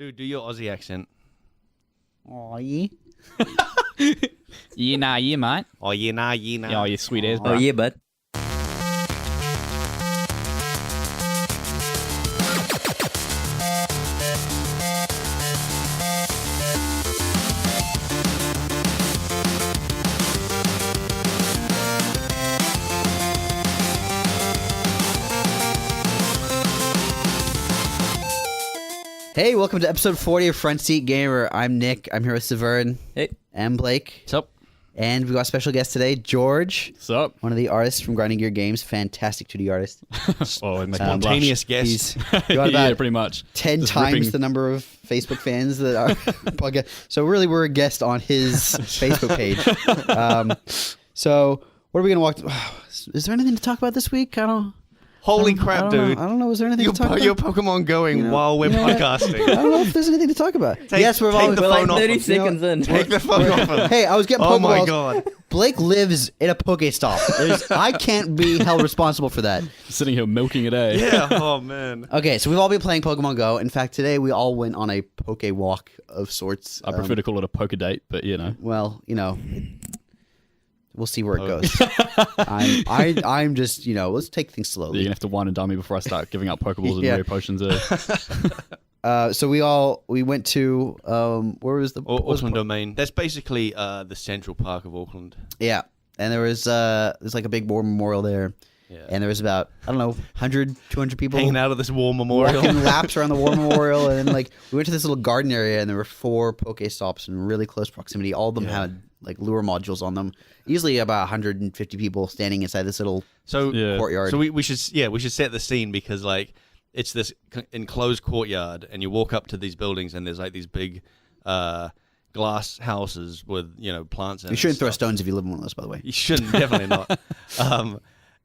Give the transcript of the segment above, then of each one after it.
Dude, do your Aussie accent. Aw, yeah. Yeah, mate. Oh, yeah, nah. Oh, you sweet ass, bro. Oh, yeah, bud. Hey, welcome to episode 40 of Front Seat Gamer. I'm Nick. I'm here with Severn. Hey. And Blake. What's up? And we got a special guest today, George. What's up? One of the artists from Grinding Gear Games. Fantastic 2D artist. Oh, it makes Spontaneous guest. He's got about yeah, pretty much. 10 Just times ripping. the number of Facebook fans that are podcast. So really, we're a guest on his Facebook page. So what are we going to walk through? Is there anything to talk about this week? Holy crap, dude. I don't know. Is there anything to talk about? You're Pokemon going while we're podcasting. I don't know if there's anything to talk about. Yes, we're take the all... phone off 30 him. seconds in. Take the phone off him. Hey, I was getting Oh Pokeballs. my god. Blake lives in a Pokestop. I can't be held responsible for that. Sitting here milking it, eh? Yeah, oh man. Okay, so we've all been playing Pokemon Go. In fact, today we all went on a Poke Walk of sorts. I prefer to call it a poker date, but you know. Well, we'll see where it goes. I'm just, let's take things You're slowly. going to have to wine and dime me before I start giving out Pokeballs and Yeah. rare potions. So we went to where was the Auckland Domain. That's basically the central park of Auckland. Yeah, and there's like a big war memorial there. Yeah. And there was about, 100, 200 people Hanging out at this war memorial. walking laps around the war memorial, and then we went to this little garden area, and there were 4 Pokestops in really close proximity. All of them had lure modules on them. Easily about 150 people standing inside this little courtyard. So we should set the scene because it's this enclosed courtyard, and you walk up to these buildings, and there's these big glass houses with plants. You shouldn't throw stones if you live in one of those, by the way. You shouldn't, definitely not.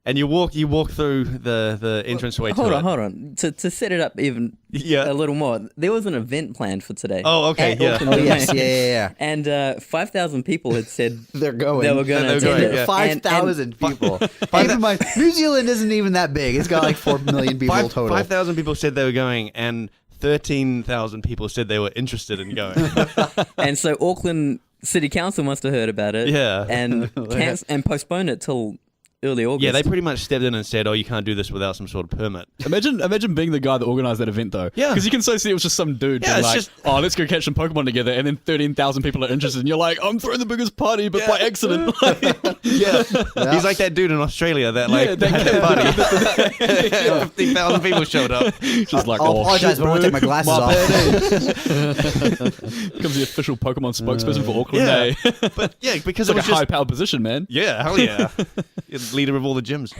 And you walk through the entranceway. Hold on. To set it up even a little more, there was an event planned for today. Oh, okay, at yeah. Auckland Oh, yes, Domain. yeah. And 5,000 people had said They're going. they were going to They're attend going, it. yeah. 5,000 people. Keep in mind, New Zealand isn't even that big. It's got 4 million people total. 5,000 people said they were going, and 13,000 people said they were interested in going. And so Auckland City Council must have heard about it. Yeah. And postponed it till early August. Yeah, they pretty much stepped in and said, "Oh, you can't do this without some sort of permit." Imagine being the guy that organized that event, though. Yeah. Because you can so see it was just some dude Yeah, being it's like, just- oh, let's go catch some Pokemon together, and then 13,000 people are interested, and you're like, I'm throwing the biggest party, but by accident. Yeah. He's like that dude in Australia that that had a party. 15,000 people showed up. Just like, I'll oh, apologize, shit, but I want to take my bro. glasses off. Becomes the official Pokemon spokesperson for Auckland, Yeah. eh? But yeah, because It's like it a was just high-powered position, man. yeah, hell yeah, leader of all the gyms.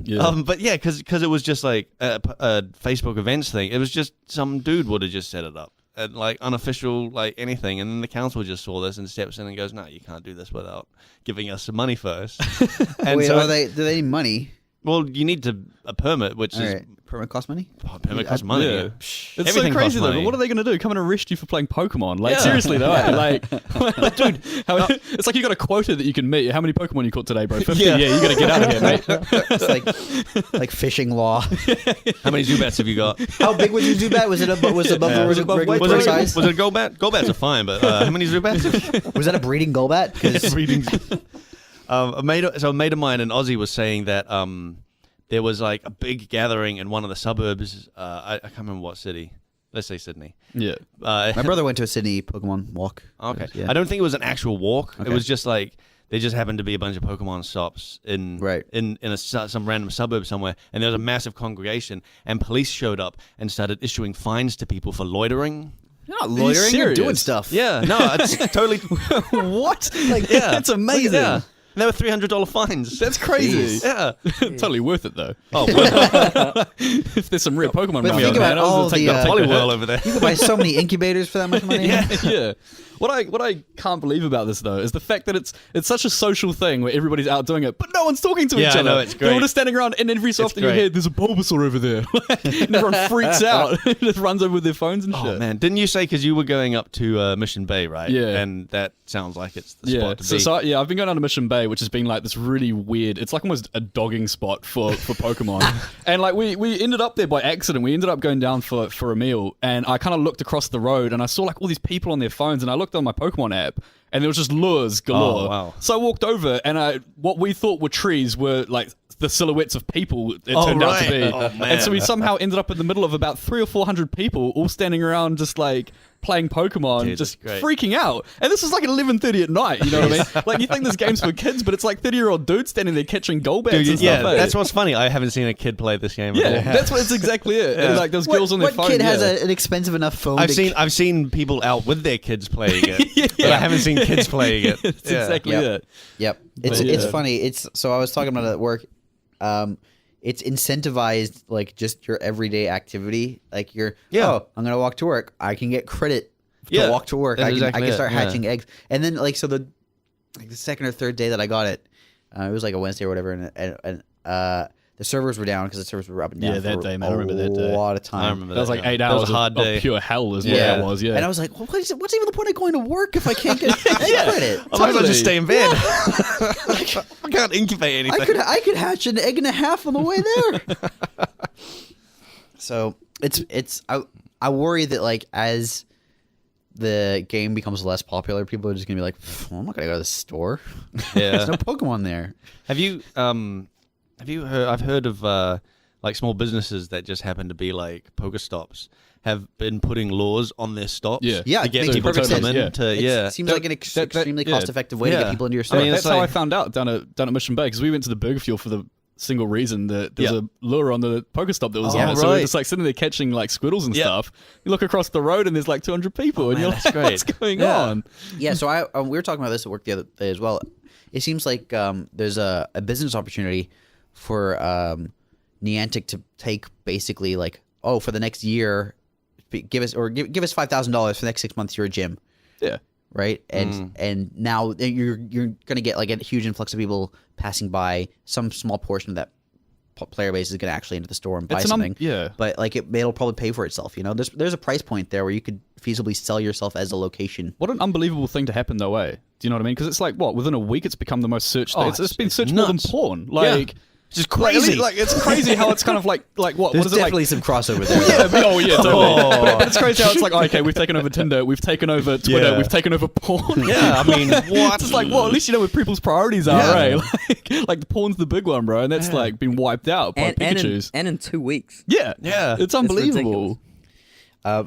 Yeah. But yeah, because it was just a Facebook events thing. It was just some dude would have just set it up, and unofficial anything, and then the council just saw this and steps in and goes, "No, you can't do this without giving us some money first." And Wait, so, do they need money? well, you need a permit, which All is right. Permit cost money? permit costs money. Yeah. It's Everything so costs crazy though. money. But what are they going to do? Come and arrest you for playing Pokemon? Yeah. Seriously though, Yeah. dude, it's like you got a quota that you can meet. How many Pokemon you caught today, bro? 50. Yeah. Yeah, you got to get out of here, mate. It's like fishing law. How many Zubats have you got? How big was your Zubat? Was it above Was it above regulatory weight? size? Was it a Golbat? Golbats are fine, but how many Zubats? Was that a breeding Golbat? 'Cause- Breeding. A mate of mine in Aussie was saying that there was a big gathering in one of the suburbs. I can't remember what city. Let's say Sydney. Yeah. my brother went to a Sydney Pokemon walk. Okay. Yeah. I don't think it was an actual walk. Okay. It was just there just happened to be a bunch of Pokemon shops in some random suburb somewhere, and there was a massive congregation, and police showed up and started issuing fines to people for loitering. You're not loitering, you're doing serious? stuff. Yeah, no, it's totally What? yeah, That's amazing. Yeah, and they were $300 fines. That's crazy. yeah. Totally worth it though. Oh, well, If there's some rare Pokemon But around, think man, about I'll all take the, that Polywhirl over there. You can buy so many incubators for that much money. Yeah. What I can't believe about this though is the fact that it's such a social thing where everybody's out doing it, but no one's talking to Yeah, each I other. know, it's They're all great. just standing around, and every so It's often you great. hear there's a Bulbasaur over there, and everyone freaks out, just runs over with their phones and Oh shit. man, didn't you say because you were going up to Mission Bay, right? Yeah. And that sounds like it's the Yeah, spot to be. so I've been going down to Mission Bay, Bay, which has been like this really weird. It's like almost a dogging spot for Pokemon. And like we ended up there by accident. We ended up going down for a meal, and I kind of looked across the road and I saw like all these people on their phones, and I looked on my Pokemon app, and there was just lures galore. Oh, wow. So I walked over, and what we thought were trees were like the silhouettes of people it turned out to be. Oh, man. And so we somehow ended up in the middle of about 300 or 400 people all standing around just like playing Pokemon, Dude, just that's great. freaking out. And this was like at 11:30 at night, you know what I mean? Like you think this game's for kids, but it's like 30-year-old dudes standing there catching Golbats and stuff. Yeah, eh? that's what's funny. I haven't seen a kid play this game at all. That's what it's exactly it. And like those girls on their What phone. kid has yeah. an expensive enough phone? I've seen people out with their kids playing it, but I haven't seen kids playing it. It's exactly Yep. it. Yep. But It's yeah. funny. So I was talking about it at work. It's incentivized like just your everyday activity. Like I'm gonna walk to work. I can get credit to walk to work. That's I exactly can it, start yeah. hatching eggs. And then like so the second or third day that I got it, it was like a Wednesday or whatever, and the servers were down because the servers were up and down. Yeah, that for day, man. I remember that day. A lot of time. I remember That was like 8 That was hours a hard day. of pure hell is what Yeah. that was, yeah. And I was like, well, what's even the point of going to work if I can't get credit? I might as well just stay in bed. Yeah. I can't incubate anything. I could hatch an egg and a half on the way there. So I worry that like as the game becomes less popular, people are just gonna be like, well, I'm not gonna go to the store. Yeah. There's no Pokemon there. Have you heard? I've heard of like small businesses that just happen to be like Pokestops have been putting laws on their stops. Yeah. Yeah, to it get makes people to perfect come sense. in. It seems like an extremely yeah. cost-effective way to Yeah. get people into your I store. mean, That's it's how like- I found out down at Mission Bay, because we went to the Burger Fuel for the single reason that there's Yeah. a lure on the Pokestop that was Oh, on it. So we're right. just like sitting there catching like squirtles and Yeah. stuff. You look across the road and there's like 200 people, and man, you're that's like, great. what's going Yeah. on? Yeah, so we were talking about this at work the other day as well. It seems like there's a business opportunity for Niantic to take basically like, for the next year, give us $5,000 for the next 6 months. You're a gym, Yeah. right? And now you're gonna get like a huge influx of people passing by. Some small portion of that player base is gonna actually enter the store and buy It's something. yeah. But like it'll probably pay for itself. You know, there's a price point there where you could feasibly sell yourself as a location. What an unbelievable thing to happen though, eh? Do you know what I mean? Because it's like, within a week it's become the most searched thing. It's been searched more than nuts. porn. Like, It's just like, crazy. like, it's crazy how it's kind of like what There's is it like? definitely some crossover there. Yeah, totally. But it's crazy how it's like, okay, we've taken over Tinder, we've taken over Twitter, Yeah. we've taken over porn. Yeah, I mean, what? It's like, at least you know where people's priorities are, Yeah. right? Like the porn's the big one, bro, and that's like been wiped out by Pikachu's. and in 2 weeks. Yeah, Yeah. it's unbelievable. ridiculous.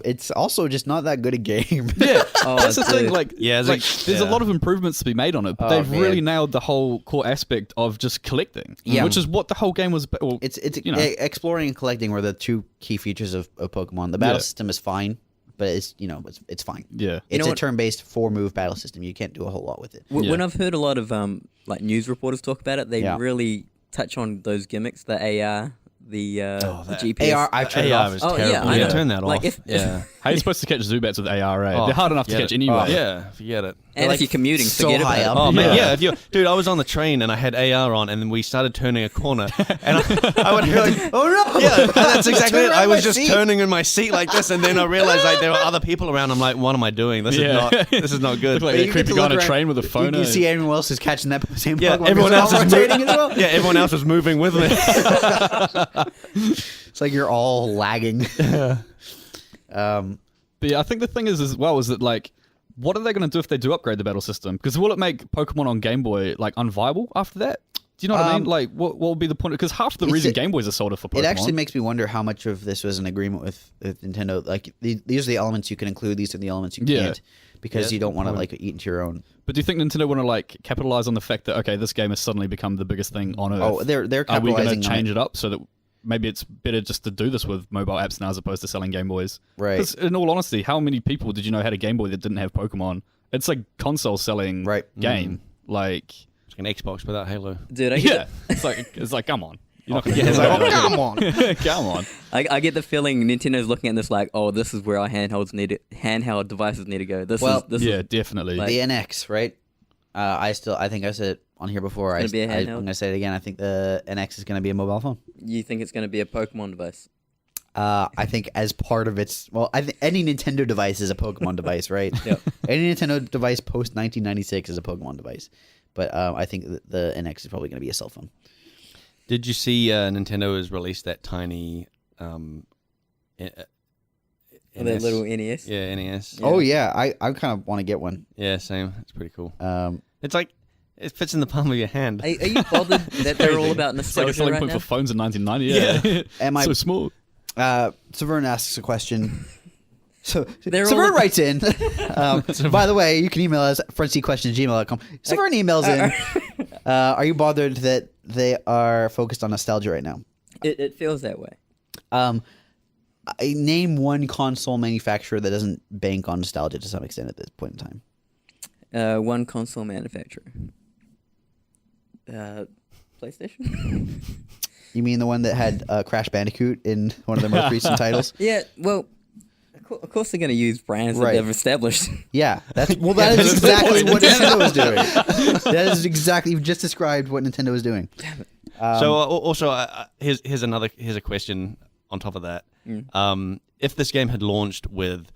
It's also just not that good a game. Yeah, Oh, that's the thing. dude. Like, Yeah, it's like, like- there's a yeah. lot of improvements to be made on it, but Oh, they've man. really nailed the whole core aspect of just collecting. Yeah. which is what the whole game was. Well, It's you know. exploring and collecting were the two key features of Pokemon. The battle Yeah. system is fine, but it's it's fine. Yeah. It's know a what- turn-based 4-move battle system. You can't do a whole lot with it. Yeah. When I've heard a lot of like news reporters talk about it, they Yeah. really touch on those gimmicks, the AR, the that GPS. AR, I've turned it AR off. was Oh, terrible. yeah, I You know. turn that Like, off. if- yeah. How are you supposed to catch Zubats with ARA? Oh, They're hard enough to forget catch it. anyway. Yeah, forget it. and like if you're commuting, so forget high about up. Oh it. man, Yeah. yeah. If you, dude, I was on the train and I had AR on, and then we started turning a corner, and I would like, Oh no! yeah, and that's exactly Turn it. around I was my just seat. turning in my seat like this, and then I realized like there were other people around. I'm like, what am I doing? This Yeah. is not good. Look like You a get creepy to guy look on a around- train with a phone. You eh? see everyone else is catching that same yeah, Pokemon. everyone because else they're is all rotating as well. Yeah, everyone else was moving with me. It's like you're all lagging. But yeah, I think the thing is as well is that like, what are they going to do if they do upgrade the battle system? Because will it make Pokemon on Game Boy like unviable after that? Do you know what I mean? Like, what will be the point? Because half the reason Game Boys are sold are for Pokemon. It actually makes me wonder how much of this was an agreement with Nintendo. Like these are the elements you can include; these are the elements you Yeah. can't, because you don't want to like eat into your own. But do you think Nintendo want to like capitalize on the fact that okay, this game has suddenly become the biggest thing on Earth? Oh, they're Are we capitalizing going to on change it. it up so that maybe it's better just to do this with mobile apps now as opposed to selling Game Boys? Right. 'Cause in all honesty, how many people did you know had a Game Boy that didn't have Pokemon? It's like console selling game. Like, It's like an Xbox without Halo. Dude, I yeah, get, it's like come on. You're not gonna Yeah, it's like, oh, come on. come on. I get the feeling Nintendo's looking at this like, oh, this is where our handheld devices need to go. This is Yeah, definitely. Like- The NX, right? I think I said it on here before. It's gonna be a I'm handheld? going to say it again. I think the NX is going to be a mobile phone. You think it's going to be a Pokemon device? I think as part of its I think any Nintendo device is a Pokemon device, right? Yep. Any Nintendo device post 1996 is a Pokemon device. But I think the NX is probably going to be a cell phone. Did you see Nintendo has released that tiny That little NES. Yeah, NES. Oh yeah, I kind of want to get one. Yeah, same. It's pretty cool. Um, It's like it fits in the palm of your hand. Are you bothered that they're all about It's like a nostalgia selling right point now? for phones in 1990. Yeah. Am I? So small. Severn asks a question. So They're Severn all- writes in. By the way, you can email us at frontseatquestions@gmail.com. Severn emails in. Are you bothered that they are focused on nostalgia right now? It feels that way. I name one console manufacturer that doesn't bank on nostalgia to some extent at this point in time. One console manufacturer. PlayStation? You mean the one that had Crash Bandicoot in one of their most recent titles? Yeah, well, of course they're going to use brands that Right. they've established. Yeah, that is exactly what Nintendo was doing. That is exactly, you've just described what Nintendo was doing. So also, here's a question on top of that. If this game had launched with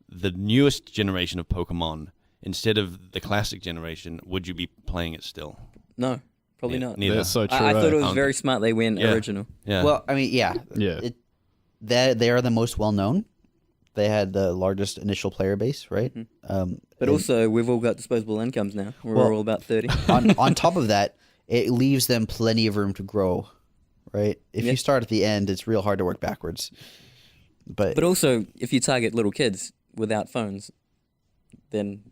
the newest generation of Pokemon instead of the classic generation, would you be playing it still? No, probably not. Neither. That's so true. I thought it was Okay. very smart they went Yeah. original. Yeah. Well, I mean, yeah. Yeah. They are the most well-known. They had the largest initial player base, right? But also, we've all got disposable incomes now. We're Well- all about 30. on top of that, it leaves them plenty of room to grow, right? If Yeah. you start at the end, it's real hard to work backwards. But also, if you target little kids without phones, then...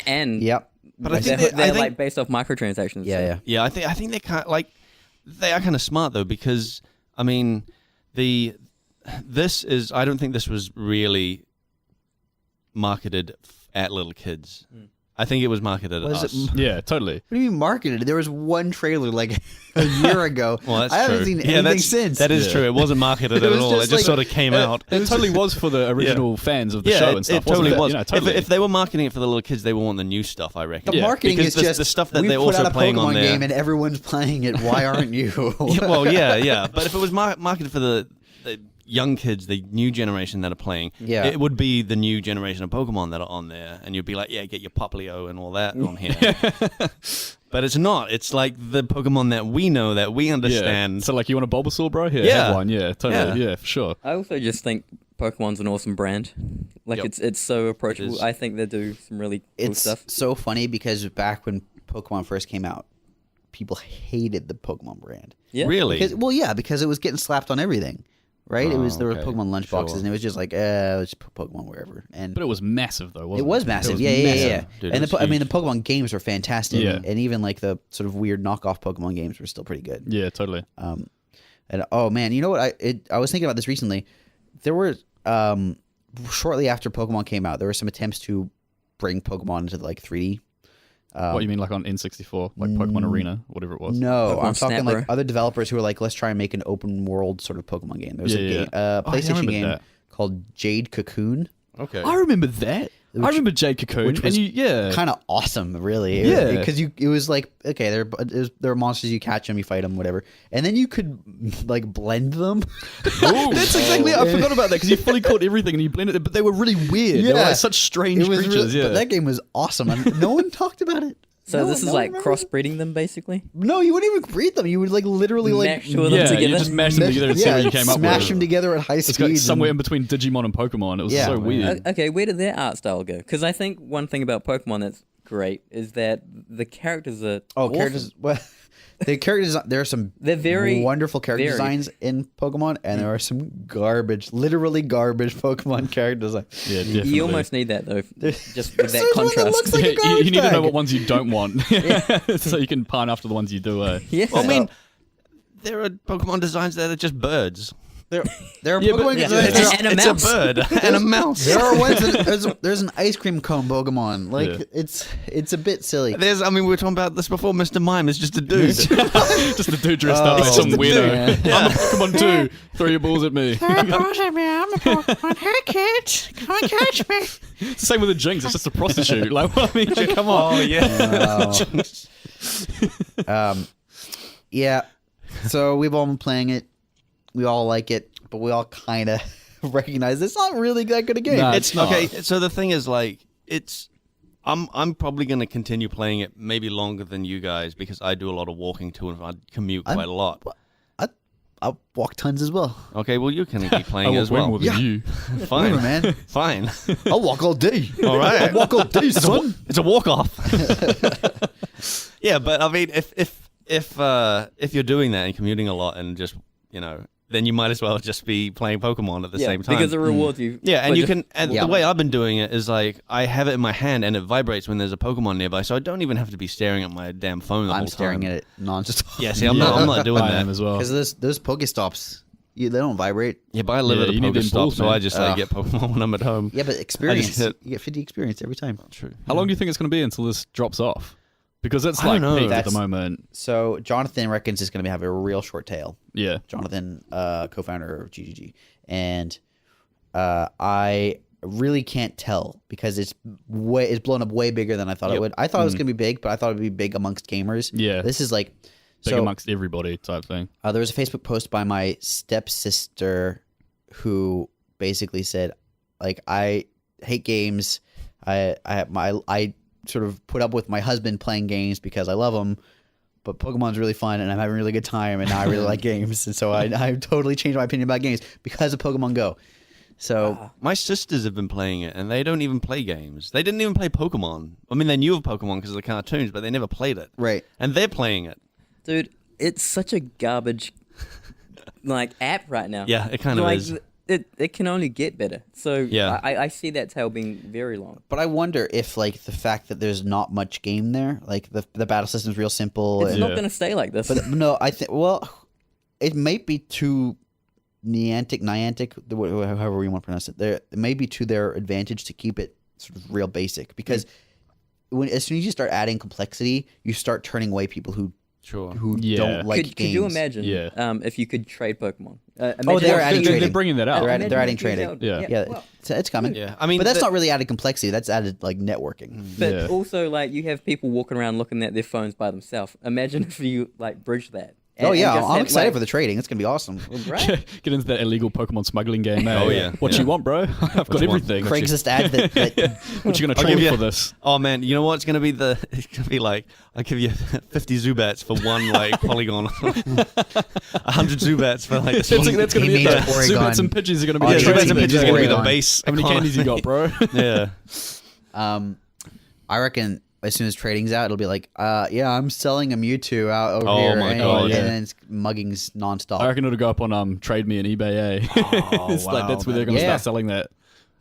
And Yep. But I they're, think they- I they're think- like based off microtransactions. Yeah, so- yeah. Yeah, I think they are kind of smart though, because I mean I don't think this was really marketed at little kids. I think it was marketed at Was us. it? Yeah, totally. What do you mean marketed? There was one trailer like a year ago. Well, that's I haven't true. seen Yeah, anything that's- since. That is Yeah. true. It wasn't marketed It at was all. just It just like- sort of came out. It totally was for the original fans of the show and stuff. It totally wasn't was. You know, totally. If they were marketing it for the little kids, they would want the new stuff, I reckon. The marketing Because is just the stuff that we they're put also out a playing Pokemon on there. game and everyone's playing it. Why aren't you? Yeah, well, yeah. But if it was marketed for the young kids, the new generation that are playing, Yeah. it would be the new generation of Pokemon that are on there, and you'd be like, yeah, get your Poplio and all that on here. But it's not. It's like the Pokemon that we know, that we understand. Yeah. So, like, you want a Bulbasaur, bro? Here, Yeah. have one. Yeah, totally. Yeah. Yeah, for sure. I also just think Pokemon's an awesome brand. Like, Yep. it's so approachable. It is. I think they do some really cool It's stuff. so funny because back when Pokemon first came out, people hated the Pokemon brand. Yeah. Really? Because it was getting slapped on everything, right? There were okay. Pokemon lunchboxes, Sure. and it was just like, let's just put Pokemon wherever. And But it was massive, though, wasn't it it? was massive. was Yeah. massive. Dude, and it the was the huge. Pokemon games were fantastic, Yeah. and even like the sort of weird knockoff Pokemon games were still pretty good. Yeah, totally. And oh man, you know what? I was thinking about this recently. There were shortly after Pokemon came out, there were some attempts to bring Pokemon into like 3D. What you mean, like on N64, like Pokemon Arena, whatever it was? No, Pokemon I'm talking Snap, like bro. other developers who were like, let's try and make an open world sort of Pokemon game. There was Yeah, a yeah. game, Oh, yeah, I PlayStation remember game that. called Jade Cocoon. Okay. I remember that. I remember Jade Cocoon. which was yeah. Kind of awesome, really. Yeah. because it was like, okay, there are monsters, you catch them, you fight them, whatever, and then you could like blend them. That's exactly. I forgot about that because you fully caught everything and you blended it, but they were really weird. They were Yeah. like such strange It was creatures. really, yeah. but that game was awesome, and no one talked about it. So No- this is no one like remembered it. crossbreeding them, basically? No, you wouldn't even breed them. You would like literally like Mash two of them yeah, together? you just mashed them together and see what you came up with. smash them together at high It's speed. like somewhere in between Digimon and Pokemon. It was Yeah. so weird. Okay, where did their art style go? Because I think one thing about Pokemon that's great is that the characters are awesome. characters. Well, the characters. There are some They're very wonderful character varied. designs in Pokemon, and there are some literally garbage Pokemon character designs. Yeah, definitely. You almost need that though, just with that There's one that contrast. looks like a you garbage need to know bag. what ones you don't want, so you can pine after the ones you do. Yeah. Well, I mean, there are Pokemon designs that are just birds. There are Yeah, but- Pokemon Yeah. designs. It's- and a it's mouse. a bird and a mouse. There are ones that there's an ice cream cone Pokemon. Like Yeah. it's a bit silly. We were talking about this before. Mr. Mime is just a dude. Just the dude dressed up as some just a weirdo. dude. I'm a Pokemon too. Throw your balls at me. I'm a Pokemon. Hey kids, come and catch me. It's the same with the Jinx. It's just a prostitute. Like, well, I mean, come on. Oh yeah. Yeah. So we've all been playing it. We all like it, but we all kind of recognize it's not really that good a game. Nah, It's it's not. okay. So the thing is, like, it's I'm probably going to continue playing it maybe longer than you guys because I do a lot of walking too and I commute quite a lot. I'll walk tons as well. Okay, well you can keep playing as well. More than you. Fine, Whatever, man. Fine. I'll walk all day. All right. I'll walk all day, son. It's a walk off. Yeah, but I mean, if you're doing that and commuting a lot and just then you might as well just be playing Pokemon at the same time. Because it rewards you. Yeah, and But you just- can. And Yeah. the way I've been doing it is like I have it in my hand and it vibrates when there's a Pokemon nearby, so I don't even have to be staring at my damn phone the whole I'm time. staring at it nonstop. Yeah, see, I'm not doing I that. am as well. Because those Pokestops, they don't vibrate. Yeah, but I live Yeah, at a you need them Pokestop, balls, so man. I just get Pokemon when I'm at home. Yeah, but experience. hit- You get 50 experience every time. True. How long do you think it's going to be until this drops off? Because it's I like don't know. peak at the That's- moment. So Jonathan reckons it's going to have a real short tail. Yeah. Jonathan, co-founder of GGG, and I really can't tell because it's blown up way bigger than I thought it would. I thought it was going to be big, but I thought it would be big amongst gamers. Yeah. This is like Big amongst everybody type thing. there was a Facebook post by my stepsister who basically said, like, I hate games. I sort of put up with my husband playing games because I love him, but Pokemon's really fun and I'm having a really good time and now I really like games. And so I totally changed my opinion about games because of Pokemon Go. So My sisters have been playing it, and they don't even play games. They didn't even play Pokemon. I mean, they knew of Pokemon because of the cartoons, but they never played it. right. And they're playing it. Dude, it's such a garbage app right now. Yeah, it kind of is. It can only get better. So Yeah. I see that tail being very long. But I wonder if like the fact that there's not much game there, like the battle system's real simple. It's and, not going to stay like this. But no, I think it might be too Niantic, however you want to pronounce it. It may be to their advantage to keep it sort of real basic because as soon as you start adding complexity, you start turning away people who Yeah. don't like could games. you imagine Yeah. if you could trade Pokemon? they're Imagine- adding trading. They're bringing that out. They're Imagine adding if you trading. held- Yeah. well, It's coming. Yeah, I mean, but that's not really added complexity. That's added like networking. but Yeah. also, you have people walking around looking at their phones by themselves. Imagine if you bridge that. Oh yeah, just I'm have, excited for the trading. It's gonna be awesome. Right? Get into that illegal Pokemon smuggling game. Eh? Oh, yeah. What Yeah. you want, bro? I've got you want? everything. Craigslist ads that What you going to I'll trade give you- for this? Oh man, you know what? It's gonna be it's gonna be like I give you 50 Zubats for one polygon, 100 Zubats for like. That's going to He be made the Oregon. Zubats and Pidgeys are going to be Yeah, the Zubats trading and thing. Pidgeys are gonna be the Oregon. base. How many candies you got, bro? Yeah. I reckon as soon as trading's out, it'll be like, yeah, I'm selling a Mewtwo out over Oh here, my and, God, and yeah. then it's muggings nonstop. I reckon it'll go up on Trade Me and eBay. Eh? It's wow, like that's where they're going to Yeah. start selling that.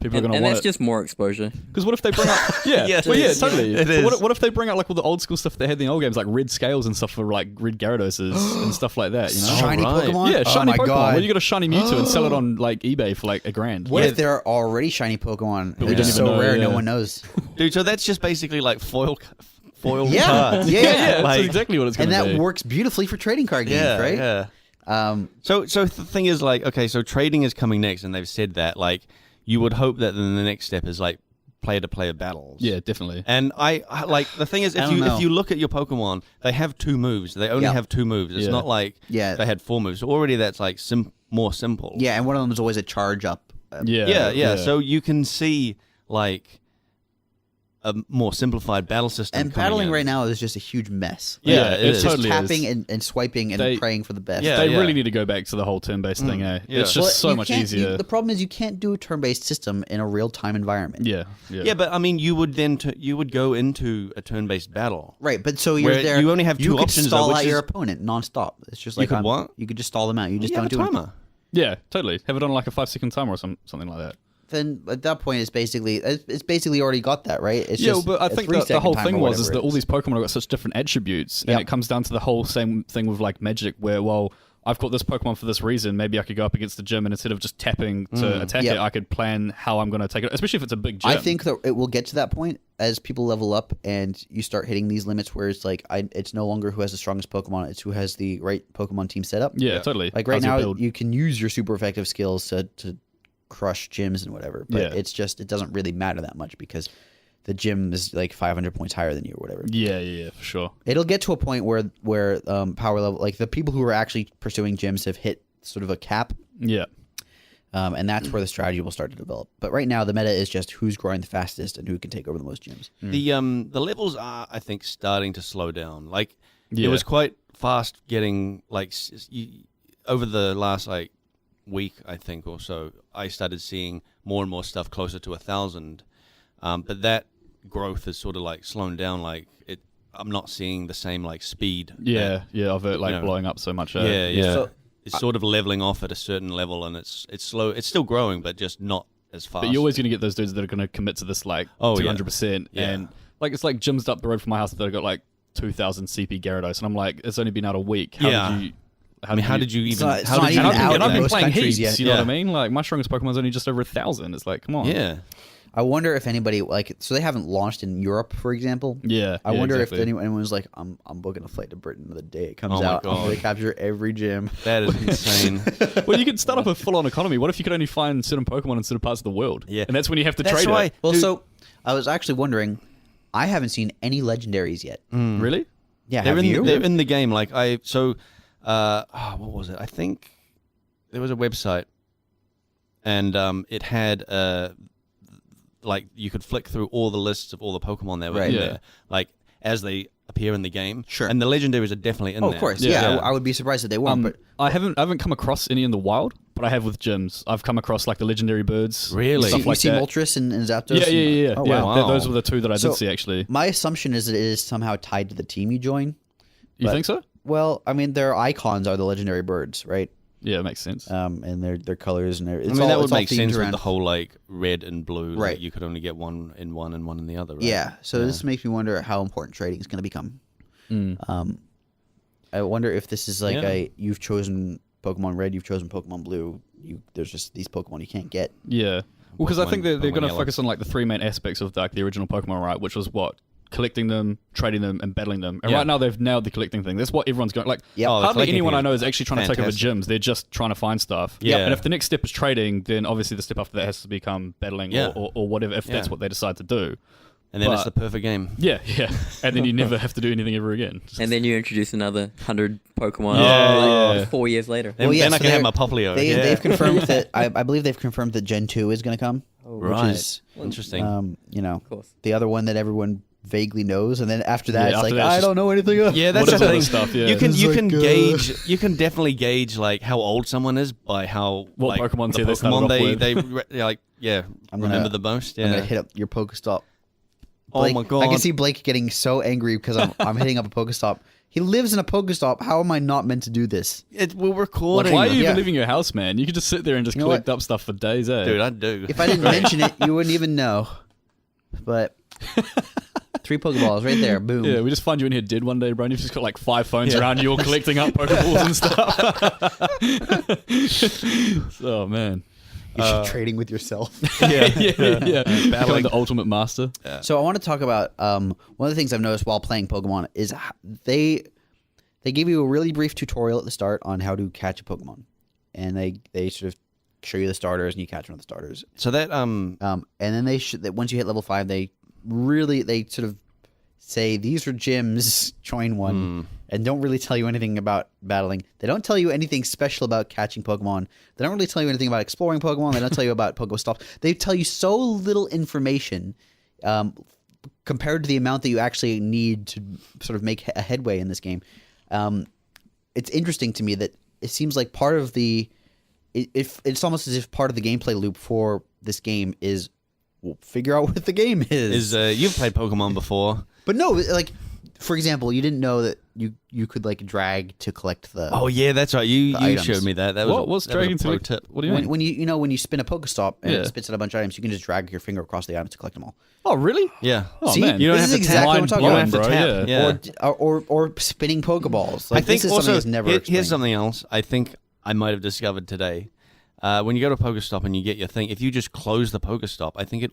People are And, going to and want that's it. just more exposure. Because what if they bring out? Yeah, Yes, well, it yeah, is. totally. It But is. What if they bring out all the old school stuff they had in the old games, like red scales and stuff for red Gyarados and stuff like that? You know? Shiny right. Pokemon? Yeah, Oh shiny my Pokemon. God. Well, you got a shiny Mewtwo and sell it on eBay for $1,000. What Yeah. if there are already shiny Pokemon? But we It's don't so even know, rare, no yeah. one knows. Dude, so that's just basically like foil Yeah, cards. yeah, that's Like- exactly what it's going And to that be. works beautifully for trading card games, Yeah, right? yeah. So the thing is, okay, so trading is coming next, and they've said that, you would hope that then the next step is player-to-player battles. Yeah, definitely. And I the thing is, I don't know. if you look at your Pokemon, they have 2 moves. They only Yeah. have 2 moves. It's Yeah. not like Yeah. they had 4 moves. So already that's more simple. Yeah, and one of them is always a charge up. Yeah. So you can see a more simplified battle system. And coming battling in. right now is just a huge mess. Yeah, it it is. Just totally tapping is. and swiping and They- praying for the best. Yeah. They really need to go back to the whole turn-based thing, eh? yeah. It's Well, just so you much can't- easier. the problem is you can't do a turn-based system in a real-time environment. Yeah. Yeah, but I mean, you would then you would go into a turn-based battle. Right, but so you're Where there. you only have 2 you could options, though, stall which out your is- opponent nonstop. It's just You like could what? You could just stall them out. You just You have don't a do timer. Yeah, totally. Have it on like a 5-second timer or something like that. Then at that point, it's basically already got that, right? It's Yeah, just but I a think 3 the second whole timer thing or was is whatever that it all is. these Pokemon have got such different attributes, and Yep. it comes down to the whole same thing with Magic, where I've got this Pokemon for this reason. Maybe I could go up against the gym, and instead of just tapping to attack Yep. it, I could plan how I'm going to take it. Especially if it's a big gym. I think that it will get to that point as people level up and you start hitting these limits where it's like it's no longer who has the strongest Pokemon, it's who has the right Pokemon team set up. Yeah, totally. Like right How's your now, build? you can use your super effective skills to crush gyms and whatever, but Yeah. it doesn't really matter that much because the gym is like 500 points higher than you or whatever. Yeah, for sure. It'll get to a point where power level, like the people who are actually pursuing gyms have hit sort of a cap. Yeah. And that's where the strategy will start to develop. But right now, the meta is just who's growing the fastest and who can take over the most gyms. The levels are, I think, starting to slow down. Like it was quite fast getting like over the last like week, I think, or so. I started seeing more and more stuff closer to 1,000, but that growth is sort of like slowing down. Like I'm not seeing the same like speed. Of it like blowing up so much. Yeah. So, it's sort of leveling off at a certain level, and it's slow. It's still growing, but just not as fast. But you're always going to get those dudes that are going to commit to this like 200%. And like it's like gyms up the road from my house that have got like 2,000 CP Gyarados, and I'm like, it's only been out a week. How did you even? It's not even out and I've in been most playing countries heaps. yet. You know what I mean? Like my strongest Pokemon's only just over 1,000. It's like, come on. Yeah. I wonder if anybody so they haven't launched in Europe, for example. I wonder if anyone was like, I'm booking a flight to Britain the day it comes out. I'm going to capture every gym. That is insane. Well, you could start up a full-on economy. What if you could only find certain Pokemon in certain parts of the world? Yeah, and that's when you have to trade it. Well, so I was actually wondering. I haven't seen any legendaries yet. Really? Yeah, they're in the game. Like what was it? I think there was a website, and it had like you could flick through all the lists of all the Pokemon that were in there, like as they appear in the game. Sure. And the legendaries are definitely in there. Of course. Yeah. I would be surprised if they weren't. But I haven't come across any in the wild, but I have with gyms. I've come across like the legendary birds. Really? Stuff you like see that. Moltres and Zapdos? Yeah. Oh, Yeah, wow. those were the two that I did So, see actually. My assumption is that it is somehow tied to the team you join. You think so? Well, I mean, their icons are the legendary birds, right? Yeah, it makes sense. And their colors and I mean, that would make sense with the whole like red and blue. Right. Like, you could only get one in one and one in the other. Right? Yeah. So this makes me wonder how important trading is going to become. I wonder if this is like you've chosen Pokemon Red, you've chosen Pokemon Blue. There's just these Pokemon you can't get. Yeah. Well, because I think they're going to Yellow. focus on like the three main aspects of like the original Pokemon, right? Which was what? Collecting them, trading them, and battling them. And right now they've nailed the collecting thing. That's what everyone's going. Like hardly anyone I know is actually trying to take over gyms. They're just trying to find stuff. Yeah. And if the next step is trading, then obviously the step after that has to become battling or whatever. If that's what they decide to do. And then it's the perfect game. Yeah. And then you never have to do anything ever again. And then you introduce another 100 Pokemon 4 years later. Then I can have my Poplio. They've confirmed that I believe they've confirmed that Gen 2 is going to come. Right. Which is interesting. Of course. The other one that everyone vaguely knows, and then after that, it's like that, I don't know anything else. Yeah, that's the thing. Stuff, yeah. You can gauge. You can definitely gauge like how old someone is by how what like, Pokemon the they Pokemon started they remember the most. Yeah. I'm gonna hit up your Pokestop. Oh Blake, my god! I can see Blake getting so angry because I'm hitting up a Pokestop. He lives in a Pokestop. How am I not meant to do this? We're recording. Why are you even Yeah. leaving your house, man? You could just sit there and just You know collect what? up stuff for days, eh? Dude, I do. If I didn't mention it, you wouldn't even know. But 3 Pokeballs right there. Boom. Yeah, we just find you in here dead one day, bro. And you've just got like 5 phones around you all collecting up Pokeballs and stuff. Oh, man. You're trading with yourself. Yeah. Becoming the ultimate master. So I want to talk about one of the things I've noticed while playing Pokemon is they give you a really brief tutorial at the start on how to catch a Pokemon, and they sort of show you the starters and you catch one of the starters. So that And then that once you hit level 5, they sort of say these are gyms, join one, and don't really tell you anything about battling. They don't tell you anything special about catching Pokemon. They don't really tell you anything about exploring Pokemon. They don't tell you about Pokestops. They tell you so little information compared to the amount that you actually need to sort of make a headway in this game. It's interesting to me that it seems like part of it's almost as if part of the gameplay loop for this game is figure out what the game is. You've played Pokemon before. But no, like for example, you didn't know that you could like drag to collect the. Oh yeah, that's right. You items. showed me that. What's dragging pro to tip. What do you mean? When you spin a Pokestop and it spits out a bunch of items, you can just drag your finger across the items to collect them all. Oh, really? Yeah. Oh, See? man. You don't This have is to exactly tap. what I'm talking You don't about, have to bro, tap. yeah. Or spinning Pokeballs. Like, I think this is also something that's never here's explained. something else. I think I might have discovered today. When you go to a Pokestop and you get your thing, if you just close the Pokestop, I think it It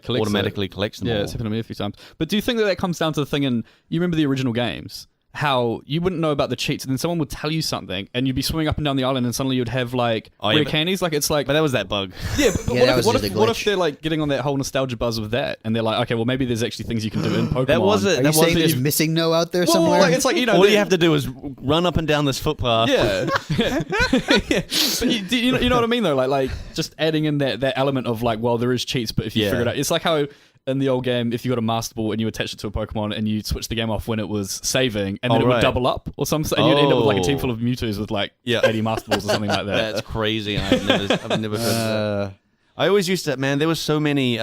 collects automatically collects them all. Yeah, it's happened to me a few times. But do you think that comes down to the thing in... You remember the original games? how you wouldn't know about the cheats, and then someone would tell you something, and you'd be swimming up and down the island, and suddenly you'd have like rare candies. Like it's like, but that was that bug. Yeah, but Yeah, what if they're like getting on that whole nostalgia buzz with that, and they're like, okay, well maybe there's actually things you can do in Pokemon. That was it. Are you saying there's missing no out there somewhere? Like, it's like, you know, all you have to do is run up and down this footpath. Yeah, yeah. But you know what I mean though, like just adding in that element of like, well, there is cheats, but if you figure it out, it's like how in the old game, if you got a Master Ball and you attached it to a Pokemon and you switched the game off when it was saving, and then it would double up or something, and you'd end up with like a team full of Mewtwo's with like 80 Master Balls or something like that. That's crazy. I've never heard that. I always used to, man, there were so many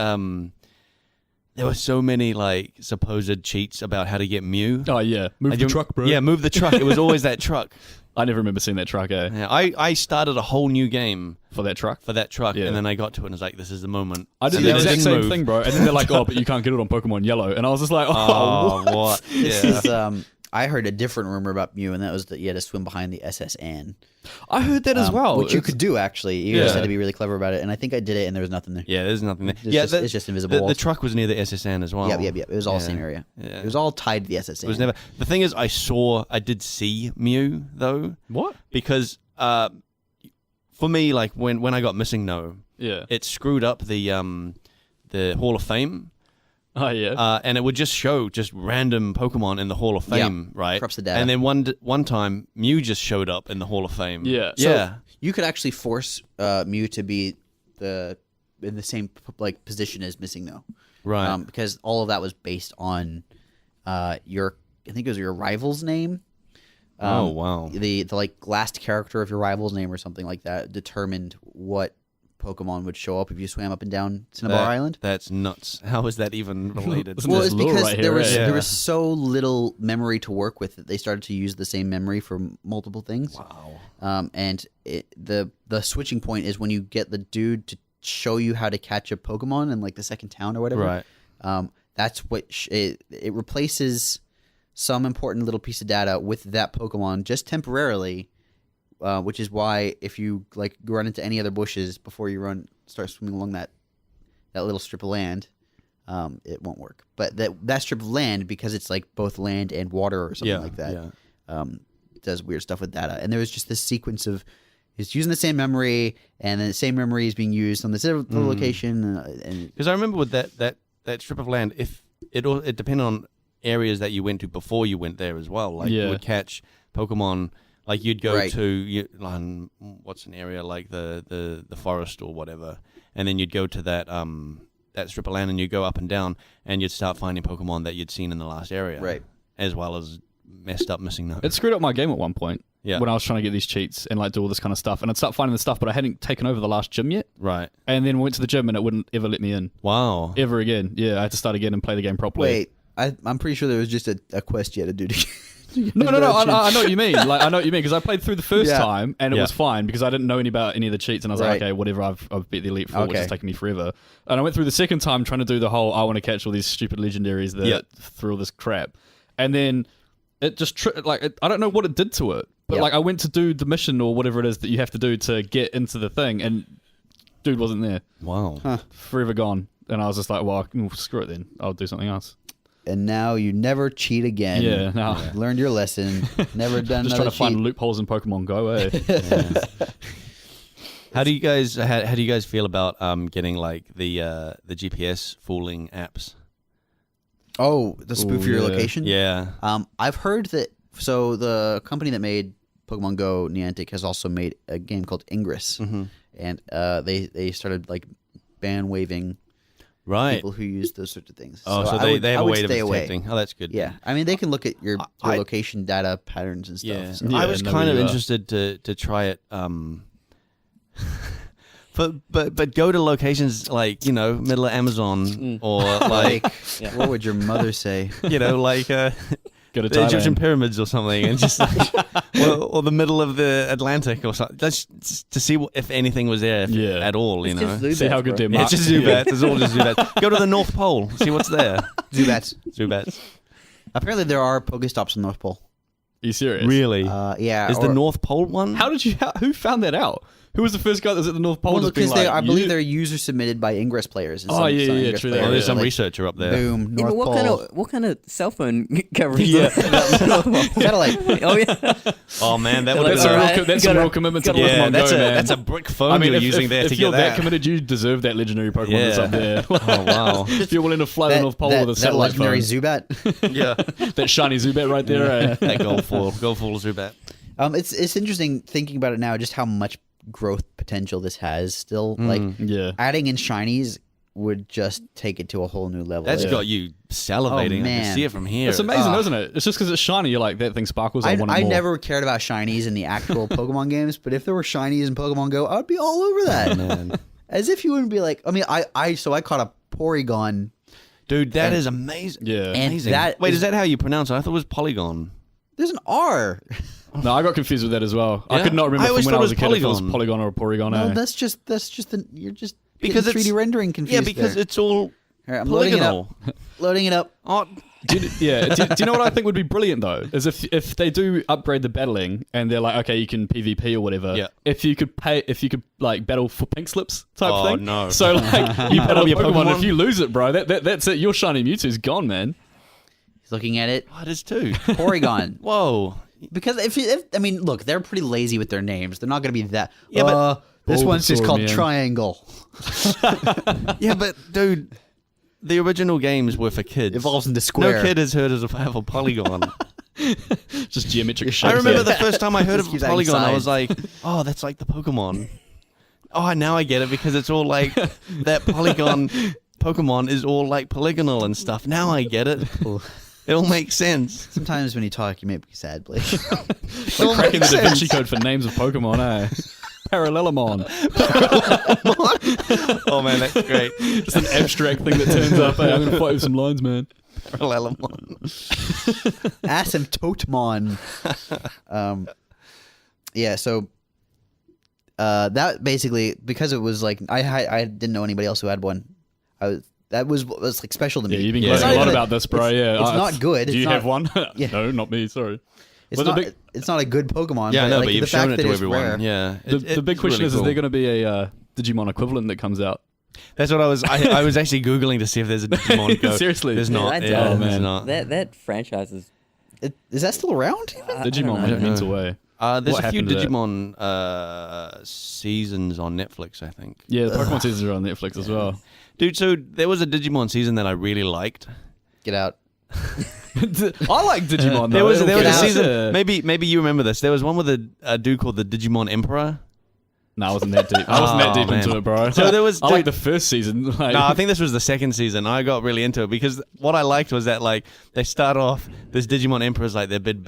like supposed cheats about how to get Mew. Oh yeah, move the truck, bro. Yeah, move the truck. It was always that truck. I never remember seeing that truck. Yeah, I started a whole new game for that truck. Yeah. And then I got to it and was like, this is the moment. I did the exact same thing, bro. And then they're like, oh, but you can't get it on Pokemon Yellow. And I was just like, what? Yeah. I heard a different rumor about Mew, and that was that you had to swim behind the SS Anne. I heard that as well. Which you could do, actually. You just had to be really clever about it. And I think I did it, and there was nothing there. Yeah, there's nothing there. It's just invisible. The truck was near the SSN as well. Yeah. It was all the same area. Yeah. It was all tied to the SSN. It was never. The thing is, I did see Mew, though. What? Because for me, like, when I got Missing No, it screwed up the Hall of Fame. Oh yeah, and it would just show random Pokemon in the Hall of Fame, right? Corrupts the data. And then one time, Mew just showed up in the Hall of Fame. Yeah, so you could actually force Mew to be in the same like position as Missing No, right? Because all of that was based on I think it was your rival's name. Oh wow! The like last character of your rival's name or something like that determined what Pokemon would show up if you swam up and down Cinnabar Island. That's nuts. How is that even related? Well, it's because there was so little memory to work with that they started to use the same memory for multiple things. Wow. And the switching point is when you get the dude to show you how to catch a Pokemon in like the second town or whatever. Right. That's what it replaces some important little piece of data with that Pokemon just temporarily. Which is why if you like run into any other bushes before you start swimming along that little strip of land, it won't work. But that strip of land, because it's like both land and water or something like that, does weird stuff with data. And there was just this sequence of it's using the same memory, and then the same memory is being used on this other location. Because I remember with that strip of land, if it depended on areas that you went to before you went there as well. Like you would catch Pokemon. Like you'd go to what's an area like the forest or whatever, and then you'd go to that strip of land, and you'd go up and down, and you'd start finding Pokemon that you'd seen in the last area, right? As well as messed up Missing No. It screwed up my game at one point. Yeah. When I was trying to get these cheats and like do all this kind of stuff, and I'd start finding the stuff, but I hadn't taken over the last gym yet. Right. And then went to the gym, and it wouldn't ever let me in. Wow. Ever again? Yeah, I had to start again and play the game properly. Wait, I'm pretty sure there was just a quest you had to do to. No. I know what you mean. Like I know what you mean because I played through the first time and it was fine because I didn't know any about any of the cheats and I was like, okay, whatever. I've beat the Elite Four, which is taking me forever. And I went through the second time trying to do the whole I want to catch all these stupid legendaries that through all this crap, and then it just I don't know what it did to it, but like I went to do the mission or whatever it is that you have to do to get into the thing, and dude wasn't there. Wow, forever gone. And I was just like, well, screw it then. I'll do something else. And now you never cheat again. Yeah, no. Learned your lesson. Never done just another trying to find loopholes in Pokemon Go, eh? How do you guys feel about getting like the GPS fooling apps? Oh, the spoof your location? Yeah. I've heard that. So the company that made Pokemon Go, Niantic, has also made a game called Ingress, and they started like ban waving. Right. People who use those sorts of things. Oh, so they have a way of detecting. Oh, that's good. Yeah. I mean, they can look at your location data patterns and stuff. Yeah. So. I was kind of interested to try it. But go to locations like, middle of Amazon or like... What would your mother say? Like... Go to the Egyptian pyramids or something, and just or the middle of the Atlantic or something. That's to see if anything was there at all. Just see how good they're marked. It's just Zubats. It's all just Zubats. Go to the North Pole. See what's there. Zubats. Apparently, there are Pokestops on the North Pole. Are you serious? Really? Yeah. Is the North Pole one? Who found that out? Who was the first guy that was at the North Pole? Well, just being because like, I believe they're user submitted by Ingress players. And Oh, some true. Ingress players Oh, there's some like, researcher up there. Boom, Yeah, North but Pole. what kind of cell phone coverage? Yeah. Satellite. Oh yeah. Oh man, that They're would like, be alright, that's gotta- a real commitment to gotta- Pokemon yeah, Go, man. that's a brick phone you're using there if to you're get that committed, you deserve that legendary Pokemon that's up there. Oh wow. If you're willing to fly the North Pole with a that satellite legendary phone. Zubat. Yeah. That shiny Zubat right there. Eh? That gold foil Zubat. It's interesting thinking about it now, just how much growth potential this has. Still, like Yeah. adding in shinies would just take it to a whole new level. That's Like, got you salivating. Oh, I can man. see it from here. It's amazing, isn't it? It's just because it's shiny, you're like, that thing sparkles, I want it I more. never cared about shinies in the actual Pokemon games, but if there were shinies in Pokemon Go, I'd be all over that. Man. As if you wouldn't be like, I mean, I caught a Porygon. Dude, that is amazing. Yeah. And Amazing. that Wait, is- is that how you pronounce it? I thought it was Polygon. There's an R. No, I got confused with that as well. I Yeah? could not remember I from always when I thought was a it kid was if it was Polygon. Polygon or a Porygon. No, eh? that's just you're just Because getting 3D it's- rendering confused. Yeah, because there. it's all All right, I'm loading it polygonal. up. Loading it up. Oh, Do you know what I think would be brilliant though? Is if they do upgrade the battling and they're like, okay, you can PvP or whatever. Yeah. If you could like battle for pink slips type Oh, thing. no. So like you battle your Your Pokemon. Pokemon? If you lose it, bro, that's it. Your shiny Mewtwo's gone, man. He's looking at it. oh, it is too. Porygon. Whoa. Because if I mean, look, they're pretty lazy with their names. They're not going to be that. Yeah, but- this one's just Bulbasaur, called man. Triangle. Yeah, but dude, the original games were for kids. Evolves into square. No kid has heard of a polygon. Just geometric shapes. I remember yeah. the first time I heard of Just a keeps adding polygon, I was sides. like, oh, that's like the Pokemon. Oh, now I get it because it's all like that polygon Pokemon is all like polygonal and stuff. Now I get it. It all makes sense. Sometimes when you talk, you make me sad, Blake. Like cracking the Da Vinci Code for names of Pokemon, eh? Parallelomon. Oh man, that's great. Just an abstract thing that turns up. Hey, I'm going to fight with some lines, man. Parallelamon. Asymptotemon. Yeah, so that basically, because it was like I didn't know anybody else who had one. That was like special to me. Yeah, you've been Yeah. gloating It's a lot not about this, bro. Yeah, it's not good. Do It's you not- have one? Yeah. No, not me. Sorry. It's Well, the not. big- It's not a good Pokemon. Yeah, I know, like, but the you've fact shown it that to it's everyone. rare. Yeah. The big it's question really is cool. there going to be a Digimon equivalent that comes out? That's what I was. I was actually googling to see if there's a Digimon Go. Seriously? there's Yeah, not. I Yeah, doubt it. there's man. not. That franchise is. Is that still around? Digimon I don't went know. away. There's What a few happened to that? Digimon seasons on Netflix, I think. Yeah, the Pokemon seasons are on Netflix as well. Dude, so there was a Digimon season that I really liked. Get out. I like Digimon. There though. was It'll a get out. season. Yeah. Maybe you remember this. There was one with a dude called the Digimon Emperor. No, I wasn't that deep. I wasn't that Oh, deep man. into it, bro. So there was- I like dude- the first season. Like, No, I think this was the second season. I got really into it because what I liked was that like they start off this Digimon Emperor's like their big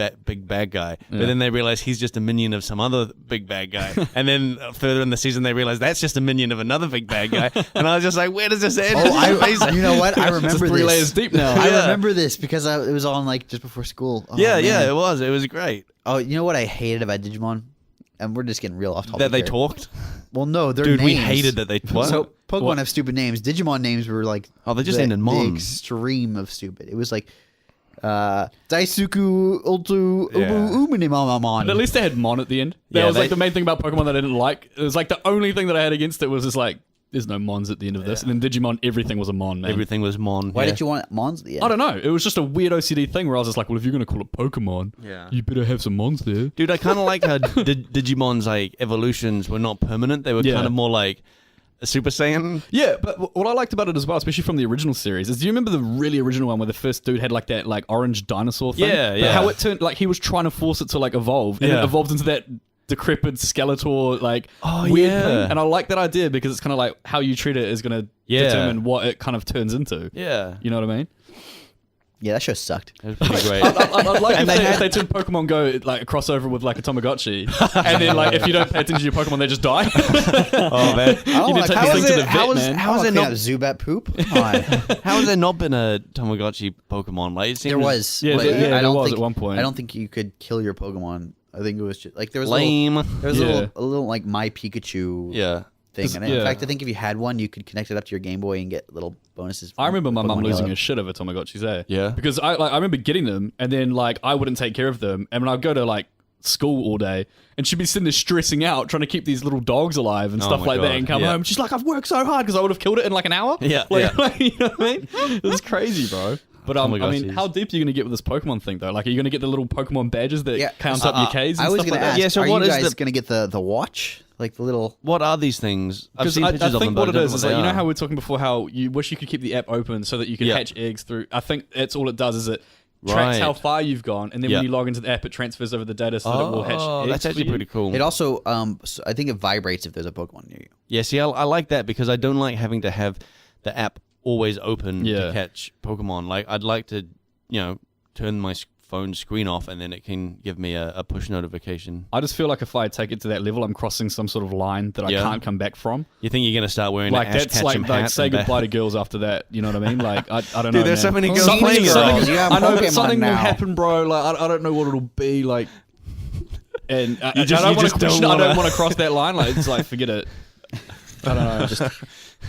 bad guy, but Yeah. then they realize he's just a minion of some other big bad guy, and then further in the season they realize that's just a minion of another big bad guy, and I was just like, where does this end? You know what? I remember Just three this. layers deep now. I Yeah. remember this because it was on like just before school. Oh, yeah, man. it was great Oh, you know what I hated about Digimon? And we're just getting real off topic. that they here. talked. Well, no, their Dude, names. we hated that they. What? So Pokemon What? have stupid names. Digimon names were like they just the, ended the Mon. extreme of stupid. It was like Daisuku Ultu Yeah. Ubu Uminimamamon. But at least they had Mon at the end. That Yeah, was like they- the main thing about Pokemon that I didn't like. It was like the only thing that I had against it was just like, there's no Mons at the end of this. And then Digimon, everything was a Mon, man. Everything was Mon. Why yeah. did you want Mons at the end? I don't know. It was just a weird OCD thing where I was just like, well, if you're going to call it Pokemon, Yeah. you better have some Mons there. Dude, I kind of like how Digimon's like evolutions were not permanent. They were Yeah. kind of more like a Super Saiyan. Yeah, but what I liked about it as well, especially from the original series, is do you remember the really original one where the first dude had like that like orange dinosaur thing? Yeah, But yeah. how it turned, like he was trying to force it to like evolve, and Yeah. it evolved into that decrepit Skeletor like Oh, weird yeah. thing. And I like that idea because it's kind of like how you treat it is going to Yeah. determine what it kind of turns into. Yeah, You know what I mean? Yeah, that show sucked. it was pretty great. I'd like And if they they, had- if they took Pokemon Go like a crossover with like a Tamagotchi, and then like if you don't pay attention to your Pokemon, they just die. Oh man, Oh, you need to like, take how this is thing to it- the how vet, is- man. how is I it don't not? Zubat poop? Come on. How has there not been a Tamagotchi Pokemon? Like it seems There was. Yeah, but there I don't was think, at one point. I don't think you could kill your Pokemon. I think it was just like there was lame. there was Yeah. a little like My Pikachu Yeah, thing. And in yeah. fact, I think if you had one, you could connect it up to your Game Boy and get little bonuses. I remember my mum Pokemon losing Yellow. her shit over Tamagotchis, eh? Yeah. Because I remember getting them, and then like I wouldn't take care of them, and when I'd go to like school all day, and she'd be sitting there stressing out, trying to keep these little dogs alive and stuff my like that, God, and come yeah. home. She's like, I've worked so hard because I would have killed it in like an hour. Yeah, like, yeah. you know what I mean? It was crazy, bro. But Oh my gosh, I mean, how deep are you going to get with this Pokemon thing, though? Like, are you going to get the little Pokemon badges that count up your Ks and I was stuff going like to that? ask, Yeah, so are what you is guys the- going to get the watch? Like the little... What are these things? I've Because seen I pictures of them. think but what I it don't is what is they like, you know are. how we were talking before how you wish you could keep the app open so that you could Yeah. hatch eggs through. I think that's all it does is it tracks how Right. far you've gone, and then Yeah. when you log into the app, it transfers over the data so that it will hatch eggs. That's actually for you. pretty cool. It also, so I think it vibrates if there's a Pokemon near you. Yeah, see, I like that because I don't like having to have the app always open Yeah. to catch Pokemon. Like, I'd like to, turn my phone screen off and then it can give me a push notification. I just feel like if I take it to that level, I'm crossing some sort of line that I Yeah. can't come back from. You think you're going to start wearing Like an Ash that's Ketchum like hat? say and goodbye to girls after that. You know what I mean? Like I don't know. Dude, there's so man. many girls Something- playing it. something- You have I know, but Pokemon something will now. happen, bro. Like I don't know what it'll be like. And I just- don't you want just to question. don't I don't wanna- want to cross that line. Like it's like forget it. I don't know. Just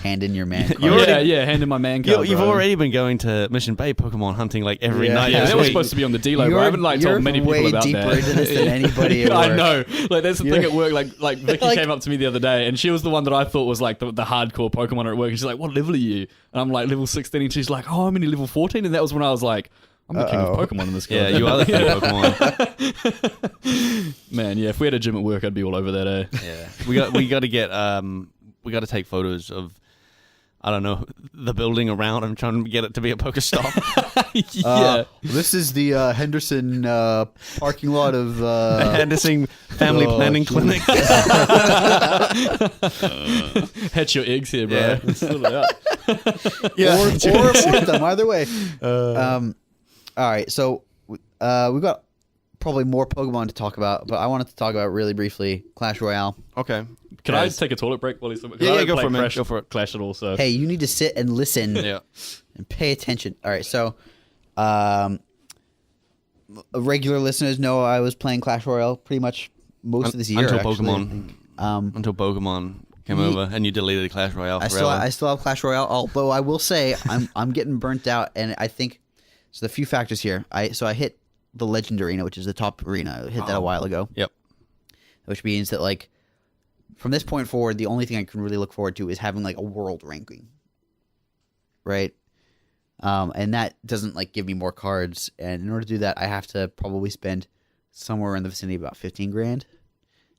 Hand in your man card. You already- hand in my man card. You've bro. already been going to Mission Bay Pokemon hunting like every Yeah. night. Yeah, this that was week. supposed to be on the D-Lo, bro. I You're- haven't like you're told many people way about deeper that. into this than anybody at I work. know. Like that's the thing at work. Like Vicky Like- came up to me the other day, and she was the one that I thought was like the hardcore Pokemoner at work. And she's like, "What level are you?" And I'm like, "Level 16." And she's like, "Oh, I'm only level 14." And that was when I was like, "I'm the king of Pokemon in this game." Yeah, you are the king of Pokemon. Man, yeah. If we had a gym at work, I'd be all over that. Yeah, we got to get we got to take photos of. I don't know, the building around. I'm trying to get it to be a Pokestop. Yeah. This is the Henderson parking lot of... Henderson Family Planning Clinic. Hatch your eggs here, bro. Yeah. Let's sort it out. or abort them, either way. All right, so we've got probably more Pokemon to talk about, but I wanted to talk about really briefly Clash Royale. Okay. Can I take a toilet break while he's? Yeah, go for it, man. Go for it. Clash at all. So Hey, you need to sit and listen Yeah. and pay attention. All right, so regular listeners know I was playing Clash Royale pretty much most of this year. Until actually, Pokemon. I think. Until Pokemon came over and you deleted Clash Royale I forever. still have Clash Royale, although I will say I'm getting burnt out, and I think so. The few factors here. I hit the Legend Arena, which is the top arena. I hit that a while ago. Yep. Which means that like from this point forward, the only thing I can really look forward to is having like a world ranking, right? And that doesn't like give me more cards, and in order to do that, I have to probably spend somewhere in the vicinity of about 15 grand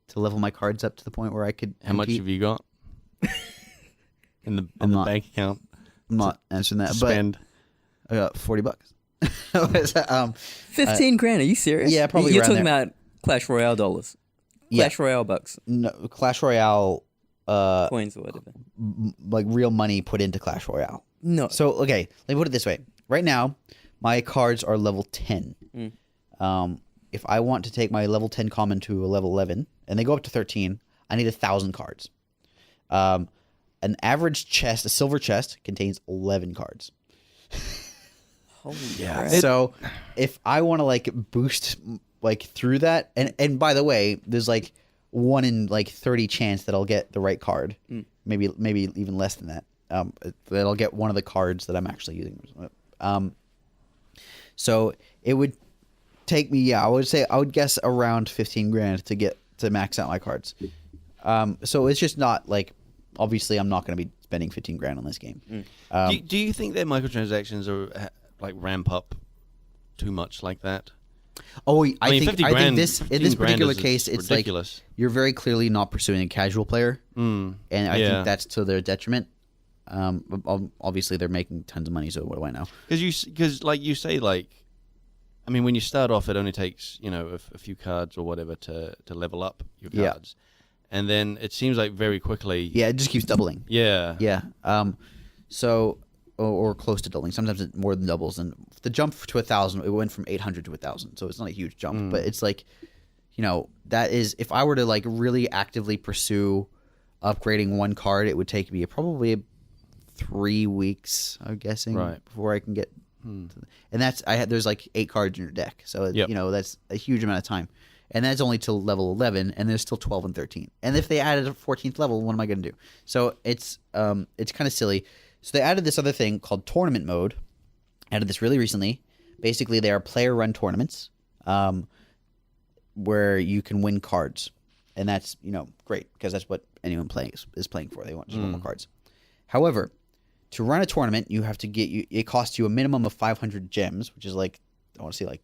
to level my cards up to the point where I could. How much compete. have you got in the I'm not- bank account? I'm not answering that, To but spend. I got $40. 15 grand? Are you serious? yeah, probably You're around talking there. about Clash Royale dollars. Yeah. Clash Royale bucks, No, Clash Royale, coins or whatever. like real money put into Clash Royale. No. So okay, let me put it this way. Right now, my cards are level 10. If I want to take my level 10 common to a level 11, and they go up to 13, I need 1,000 cards. An average chest, a silver chest, contains 11 cards. Holy Yeah. crap. So if I want to like boost like through that, and by the way, there's like 1 in like 30 chance that I'll get the right card. Maybe even less than that. That I'll get one of the cards that I'm actually using. So it would take me, I would guess around 15 grand to max out my cards. So it's just not like, obviously I'm not going to be spending 15 grand on this game. Do you think that microtransactions are like ramp up too much like that? Oh, I mean, I 50 think grand, this in 15 this grand particular is case, it's ridiculous. like you're very clearly not pursuing a casual player, and I yeah. think that's to their detriment. Obviously, they're making tons of money, so what do I know? Because like you say, like, I mean, when you start off, it only takes a few cards or whatever to level up your Yeah. cards, and then it seems like very quickly. Yeah, it just keeps doubling. Yeah. Yeah. So or close to doubling. Sometimes it more than doubles. And the jump to 1,000, it went from 800 to 1,000. So it's not a huge jump, but it's like, that is, if I were to like really actively pursue upgrading one card, it would take me probably 3 weeks, I'm guessing, Right. before I can get. And there's like 8 cards in your deck, so Yep. that's a huge amount of time, and that's only till level 11, and there's still 12 and 13. And if they added a 14th level, what am I going to do? So it's kind of silly. So they added this other thing called tournament mode. Added this really recently. Basically, they are player-run tournaments. where you can win cards, and that's great because that's what anyone is playing for. They want just more cards. However, to run a tournament, you have to it costs you a minimum of 500 gems, which is like I want to say like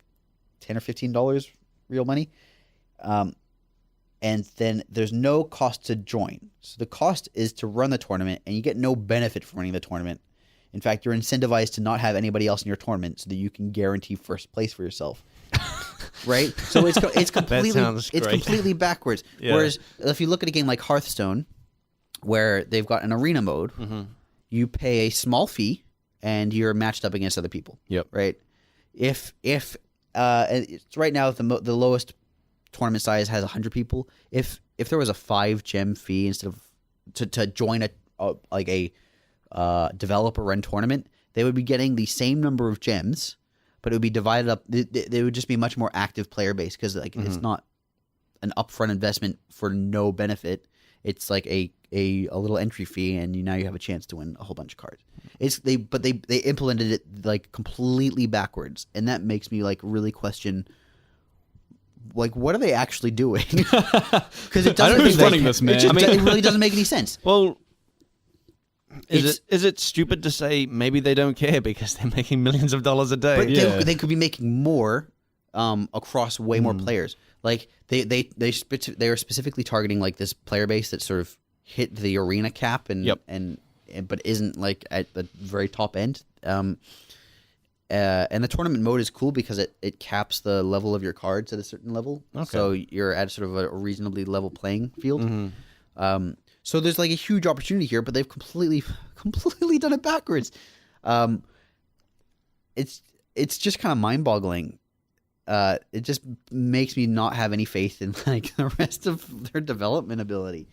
$10 or $15 real money. And then there's no cost to join. So the cost is to run the tournament, and you get no benefit from running the tournament. In fact, you're incentivized to not have anybody else in your tournament so that you can guarantee first place for yourself. Right? So it's completely backwards. Yeah. Whereas if you look at a game like Hearthstone, where they've got an arena mode, you pay a small fee and you're matched up against other people. Yep. Right? If it's right now the lowest tournament size has 100 people. If there was a 5 gem fee instead of to join a developer run tournament, they would be getting the same number of gems, but it would be divided up. They would just be much more active player base because it's not an upfront investment for no benefit. It's like a little entry fee, and now you have a chance to win a whole bunch of cards. They implemented it like completely backwards, and that makes me like really question. Like, what are they actually doing? Because it doesn't. Who's running this, man? It really doesn't make any sense. Well, is it stupid to say maybe they don't care because they're making millions of dollars a day? But they could be making more across way more players. Like they are specifically targeting like this player base that sort of hit the arena cap and but isn't like at the very top end. And the tournament mode is cool because it caps the level of your cards at a certain level. Okay. So you're at sort of a reasonably level playing field. So there's like a huge opportunity here, but they've completely done it backwards. It's just kind of mind-boggling. It just makes me not have any faith in like the rest of their development ability.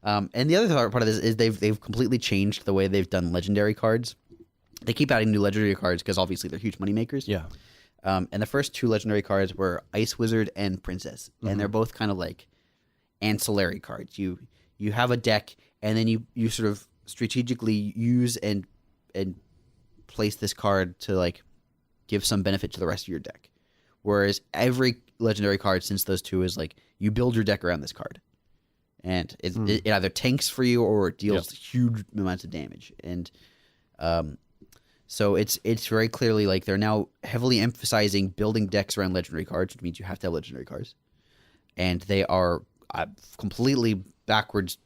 And the other part of this is they've completely changed the way they've done legendary cards. They keep adding new legendary cards because obviously they're huge money makers. Yeah. And the first 2 legendary cards were Ice Wizard and Princess, and they're both kind of like ancillary cards. You have a deck, and then you sort of strategically use and place this card to like give some benefit to the rest of your deck. Whereas every legendary card since those 2 is like you build your deck around this card, and it either tanks for you or it deals huge amounts of damage. And so it's very clearly like they're now heavily emphasizing building decks around legendary cards, which means you have to have legendary cards, and they are completely backwards,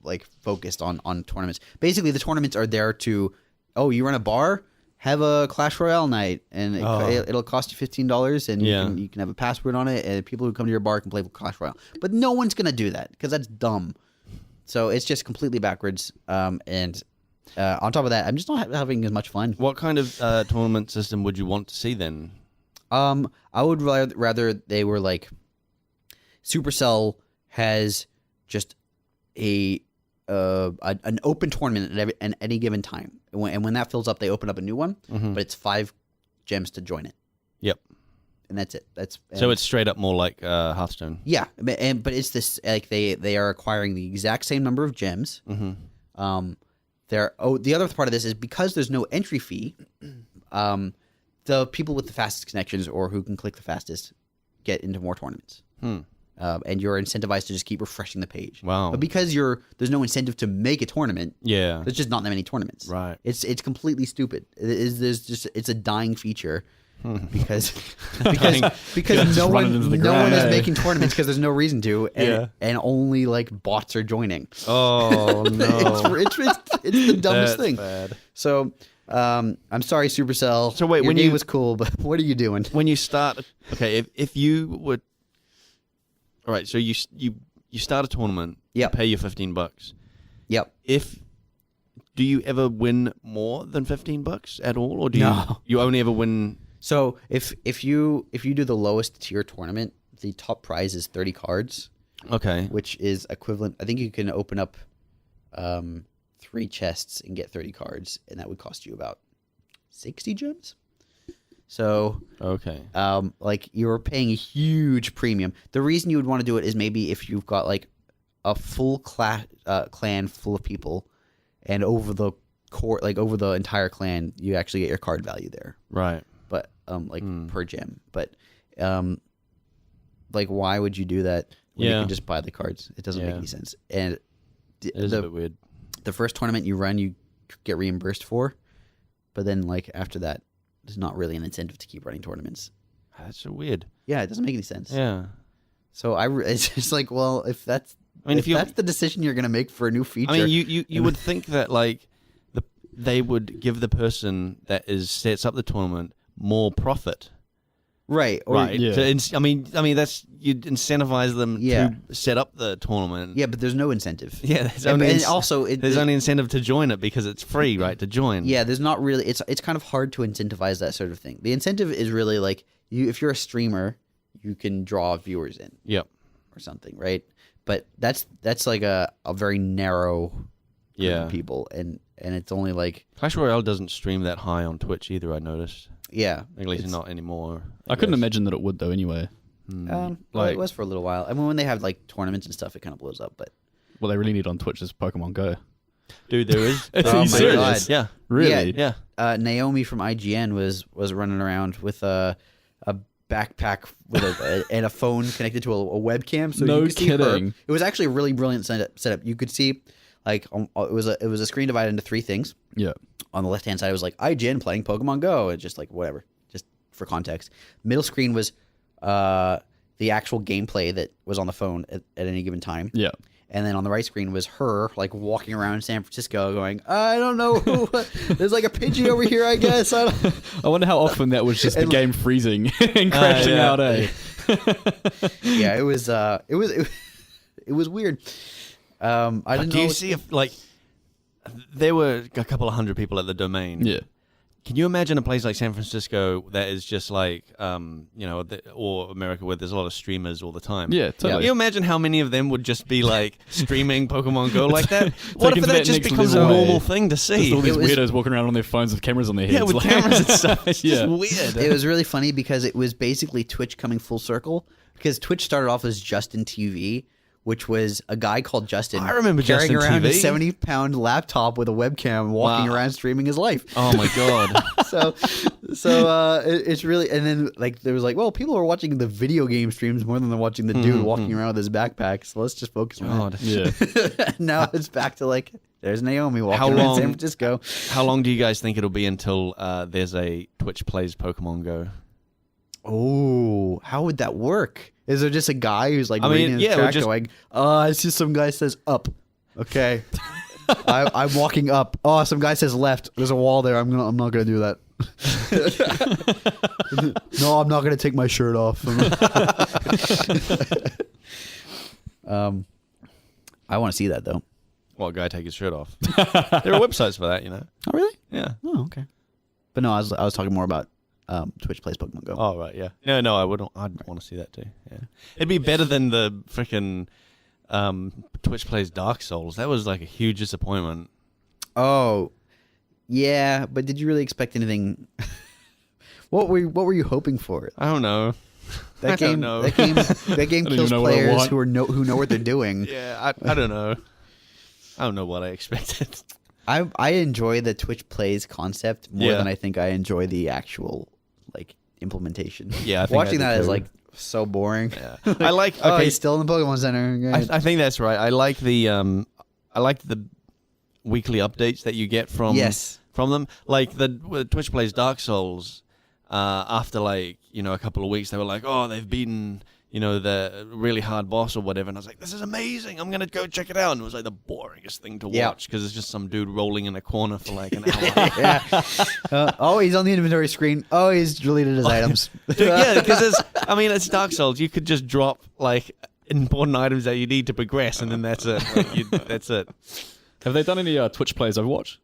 like focused on tournaments. Basically, the tournaments are there to, you run a bar, have a Clash Royale night, and it'll cost you $15, and you can have a password on it, and people who come to your bar can play Clash Royale. But no one's gonna do that because that's dumb. So it's just completely backwards, and. On top of that, I'm just not having as much fun. What kind of tournament system would you want to see then? I would rather they were like Supercell has just an open tournament at any given time, and when that fills up, they open up a new one. But it's 5 gems to join it. Yep, and that's it. So it's straight up more like Hearthstone. Yeah, but it's this like they are acquiring the exact same number of gems. The other part of this is because there's no entry fee, the people with the fastest connections or who can click the fastest get into more tournaments. And you're incentivized to just keep refreshing the page. Wow. But because there's no incentive to make a tournament, there's just not that many tournaments. Right. It's completely stupid. It's a dying feature. Because no one is making tournaments because there's no reason to, and only like bots are joining. Oh no, it's the dumbest thing. Bad. So I'm sorry, Supercell. So wait, your game was cool, but what are you doing? When you start, if you would, all right, so you start a tournament, pay your $15. Yep. Do you ever win more than $15 at all, or do you only ever win? So if you do the lowest tier tournament, the top prize is 30 cards. Okay. Which is equivalent. I think you can open up 3 chests and get 30 cards, and that would cost you about 60 gems. So like you're paying a huge premium. The reason you would want to do it is maybe if you've got like a full clan full of people, and over the entire clan, you actually get your card value there. Right. But per gem. But like, why would you do that when you Yeah. can just buy the cards? It doesn't make Yeah. any sense. And It is a bit weird. the first tournament you run, you get reimbursed for, but then like after that, there's not really an incentive to keep running tournaments. That's so weird. Yeah, it doesn't make any sense. Yeah. So it's just like, well, if that's if that's the decision you're gonna make for a new feature, I mean, you would think that like they would give the person that sets up the tournament more profit, right? Or, right? yeah. I mean, that's you'd incentivize them Yeah. to set up the tournament. Yeah, but there's no incentive. Yeah, there's And, only and also there's only incentive to join it because it's free, right? To join. yeah, there's not really. It's kind of hard to incentivize that sort of thing. The incentive is really like if you're a streamer, you can draw viewers in Yep. or something, right? But that's like a very narrow group Yeah. of people, and it's only like Clash Royale doesn't stream that high on Twitch either. I noticed. yeah, At least it's- not anymore. I couldn't guess. imagine that it would though. Anyway, Well, like- it was for a little while. I mean, when they have like tournaments and stuff, it kind of blows up. But what they really need on Twitch is Pokemon Go. Dude, there is. Are Oh you my serious? God. Yeah. Really? Yeah. Naomi from IGN was running around with a backpack with and a phone connected to a webcam. So No you could see her. kidding. It was actually a really brilliant setup. You could see like it was a screen divided into 3 things. Yeah. On the left hand side, it was like IGN playing Pokemon Go. It's just like whatever, just for context. Middle screen was the actual gameplay that was on the phone at any given time. Yeah. And then on the right screen was her like walking around San Francisco going, I don't know. There's like a Pidgey over here, I guess. I wonder how often that was just the And- game freezing and crashing yeah. out, eh? yeah, it was weird. I didn't Do know. you see if like there were a couple of hundred people at the domain? Yeah. Can you imagine a place like San Francisco that is just like, or America where there's a lot of streamers all the time? Yeah, totally. Can you imagine how many of them would just be like streaming Pokemon Go like that? What Taking if to that that just next becomes a level. normal thing to see? Just all these It was- weirdos walking around on their phones with cameras on their heads. Yeah, with like- cameras and stuff. It's Yeah. just weird. It was really funny because it was basically Twitch coming full circle. Because Twitch started off as Justin TV, which was a guy called Justin. I remember carrying Justin around TV. a 70-pound laptop with a webcam, walking Wow. around streaming his life. Oh my god. It's really, and then like there was like, well, people are watching the video game streams more than they're watching the dude walking around with his backpack. So let's just focus on God. Yeah. that. Now it's back to like, there's Naomi walking How around long- San Francisco. How long do you guys think it'll be until there's a Twitch plays Pokemon Go? Oh, how would that work? Is there just a guy who's like I mean, reading his yeah, it would track just- going, I see some guy says up. Okay. I'm walking up. Oh, some guy says left. There's a wall there. I'm not gonna do that. No, I'm not gonna take my shirt off. I want to see that though. Well, a guy take his shirt off. There are websites for that, you know. Oh really? Yeah. Oh okay. But no, I was talking more about Twitch plays Pokemon Go. Oh right, yeah. No, I wouldn't. I'd want to see that too. Yeah, it'd be better than the freaking Twitch plays Dark Souls. That was like a huge disappointment. Oh, yeah, but did you really expect anything? What were you hoping for? I don't know. That I game, don't know. that game don't even kills know what I players want. who know what they're doing. Yeah, I don't know. I don't know what I expected. I enjoy the Twitch plays concept more Yeah. than I think I enjoy the actual like implementation. Yeah, I think watching I that do is too. like so boring. Yeah, I like. Oh, Okay, he's still in the Pokemon Center. Great. I think that's right. I like the weekly updates that you get from Yes. from them. Like with Twitch plays Dark Souls. After like a couple of weeks, they were like, "Oh, they've beaten the really hard boss or whatever," and I was like, "This is amazing! I'm gonna go check it out." And it was like the boringest thing to Yeah. watch because it's just some dude rolling in a corner for like an hour. Yeah. Oh, he's on the inventory screen. Oh, he's deleted his items. Dude, yeah, because it's Dark Souls. You could just drop like important items that you need to progress, and then that's it. That's it. Have they done any Twitch plays Overwatch?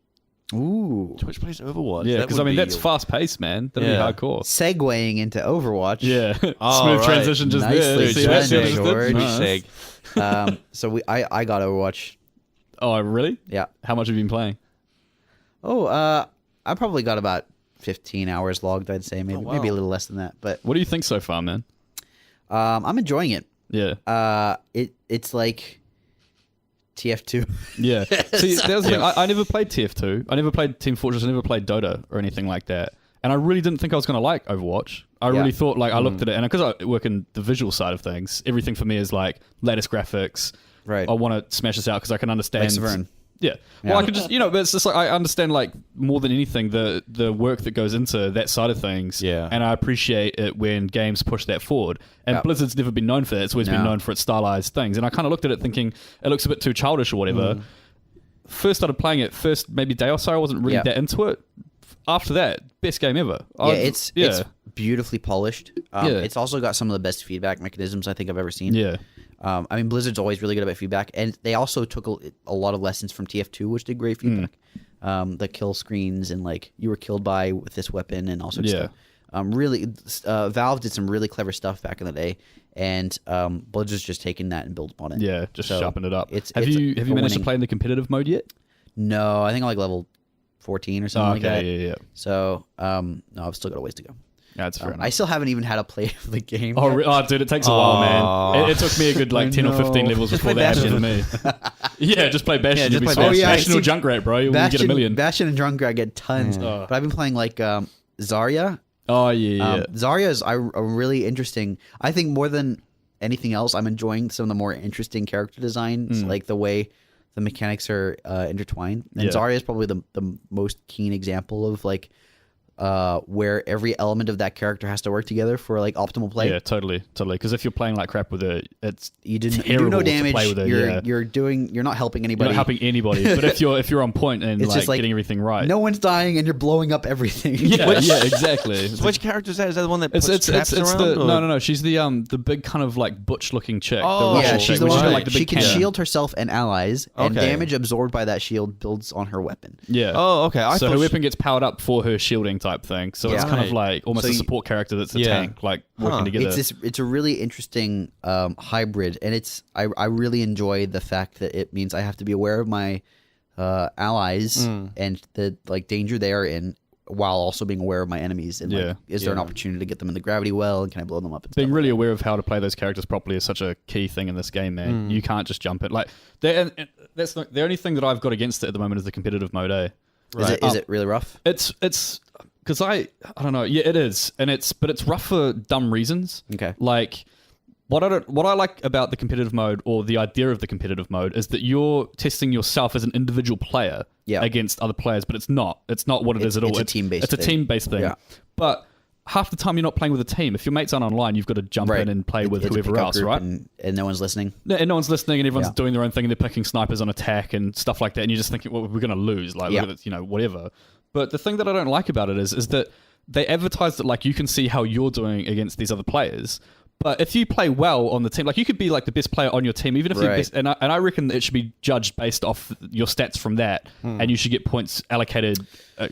Ooh. Twitch plays Overwatch. Yeah, That because would be- that's fast paced, man. That'd Yeah. be hardcore. Segueing into Overwatch. Yeah, Oh, smooth right. transition just Nicely there. Dude, See that? done, See what I just did? George. Nice. Seg. So I got Overwatch. Oh, really? Yeah. How much have you been playing? Oh, I probably got about 15 hours logged. I'd say maybe wow. maybe a little less than that. But What do you think so far, man? I'm enjoying it. Yeah, It's like TF2. yeah. See, that was the thing. I never played TF2. I never played Team Fortress. I never played Dota or anything like that. And I really didn't think I was going to like Overwatch. I really thought, like, I looked at it, and because I work in the visual side of things, everything for me is like latest graphics. Right. I want to smash this out because I can understand. Like Severn. Yeah. Well, I could just, but it's just like I understand, like, more than anything the work that goes into that side of things. Yeah. And I appreciate it when games push that forward. And Blizzard's never been known for that. It's always been known for its stylized things. And I kind of looked at it thinking it looks a bit too childish or whatever. First started playing it, first maybe day or so, I wasn't really that into it. After that, best game ever. It's beautifully polished. It's also got some of the best feedback mechanisms I think I've ever seen. Yeah. I mean, Blizzard's always really good about feedback, and they also took a lot of lessons from TF2, which did great feedback. The kill screens and like you were killed with this weapon and all sorts of stuff. Valve did some really clever stuff back in the day, and Blizzard's just taken that and built upon it. Yeah, just sharpened it up. Have you managed to play in the competitive mode yet? No, I think I'm like level 14 or something like that. Yeah. So, no, I've still got a ways to go. That's fair enough. I still haven't even had a play of the game. Oh, dude, it takes a while, man. It took me a good 10 or 15 levels before that happened to me. Yeah, just play Bastion. You'll be smashed. Bastion or Junkrat, bro. You'll get a million. Bastion and Junkrat get tons. But I've been playing like Zarya. Oh, yeah. Zarya is really interesting. I think more than anything else, I'm enjoying some of the more interesting character designs, like the way the mechanics are intertwined. And Zarya is probably the most keen example of like where every element of that character has to work together for like optimal play. Yeah, totally. Because if you're playing like crap with it, it's you do terrible no damage. To play with it. You're not helping anybody. You're not helping anybody. But if you're on point and it's like, just like getting everything right, no one's dying and you're blowing up everything. Yeah, exactly. So which character is that? Is that the one that puts it's traps around? No. She's the big kind of like butch looking chick. Oh, yeah, she's the one. Like she can cannon. shield herself and allies, and damage absorbed by that shield builds on her weapon. Yeah. Oh, okay. So her weapon gets powered up for her shielding type thing. So it's kind of like almost a support character that's a tank, like working together. It's a really interesting hybrid, and I really enjoy the fact that it means I have to be aware of my allies and the like danger they are in, while also being aware of my enemies. And like, is there an opportunity to get them in the gravity well, and can I blow them up? And being really aware of how to play those characters properly is such a key thing in this game, man. You can't just jump it. Like that's the only thing that I've got against it at the moment is the competitive mode. Right. Is it really rough? It's because I don't know. Yeah, it is, but it's rough for dumb reasons. Okay. Like what I like about the competitive mode, or the idea of the competitive mode, is that you're testing yourself as an individual player against other players, but it's not. It's not what it is at all. It's a team-based It's a team-based thing. Yeah. But half the time you're not playing with a team. If your mates aren't online, you've got to jump in and play with whoever else, right? And no one's listening. And no one's listening, and everyone's doing their own thing, and they're picking snipers on attack and stuff like that. And you're just thinking, well, we're going to lose. Like, look at this, whatever. But the thing that I don't like about it is that they advertise that like you can see how you're doing against these other players. But if you play well on the team, like you could be like the best player on your team, even if you're best. And I reckon it should be judged based off your stats from that, and you should get points allocated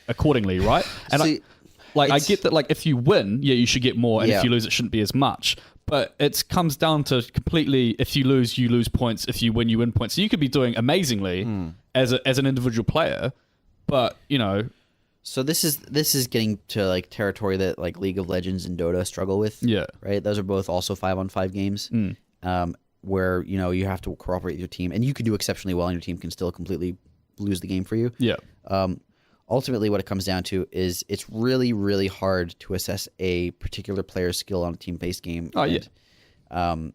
accordingly, right? And I get that, like if you win, you should get more, and if you lose, it shouldn't be as much. But it comes down to completely: if you lose points. If you win points. So you could be doing amazingly as an individual player, but So this is getting to like territory that like League of Legends and Dota struggle with. Yeah. Right. Those are both also 5-on-5 games, where you have to cooperate with your team, and you can do exceptionally well, and your team can still completely lose the game for you. Yeah. Ultimately, what it comes down to is it's really, really hard to assess a particular player's skill on a team-based game. Oh,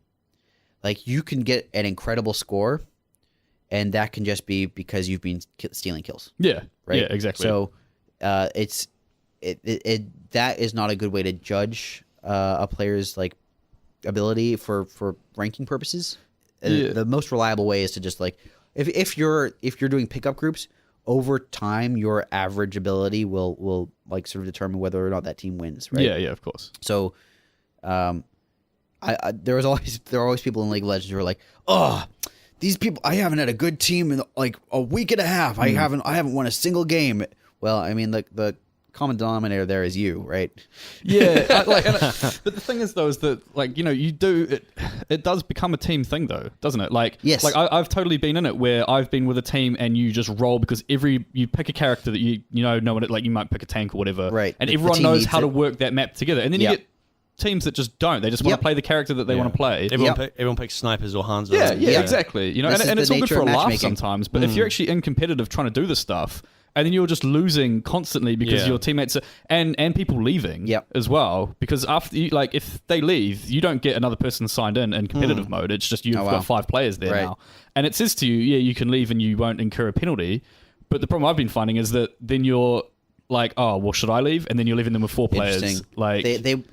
like you can get an incredible score, and that can just be because you've been stealing kills. Yeah. Right. Yeah. Exactly. So, that is not a good way to judge a player's like ability for ranking purposes. The most reliable way is to just like if you're doing pickup groups, over time your average ability will like sort of determine whether or not that team wins, right? Yeah, of course. So there are always people in League of Legends who are like, oh, these people, I haven't had a good team in like a week and a half. I haven't won a single game. Well, I mean, the common denominator there is you, right? Yeah, but the thing is, though, is that like you do it does become a team thing, though, doesn't it? Like, yes. Like I've totally been in it where I've been with a team and you just roll because you pick a character that you know it, like you might pick a tank or whatever, right? And everyone knows how to work that map together, and then you get teams that just don't. They just want to play the character that they want to play. Everyone picks snipers or Hanzo. Yeah, exactly. And it's all good for a laugh sometimes, but if you're actually in competitive trying to do this stuff, and then you're just losing constantly because your teammates are, and people leaving as well. Because after you, like, if they leave, you don't get another person signed in competitive mode. It's just you've got 5 players there now, and it says to you, you can leave and you won't incur a penalty. But the problem I've been finding is that then you're like, oh, well, should I leave? And then you're leaving them with 4 players. Like,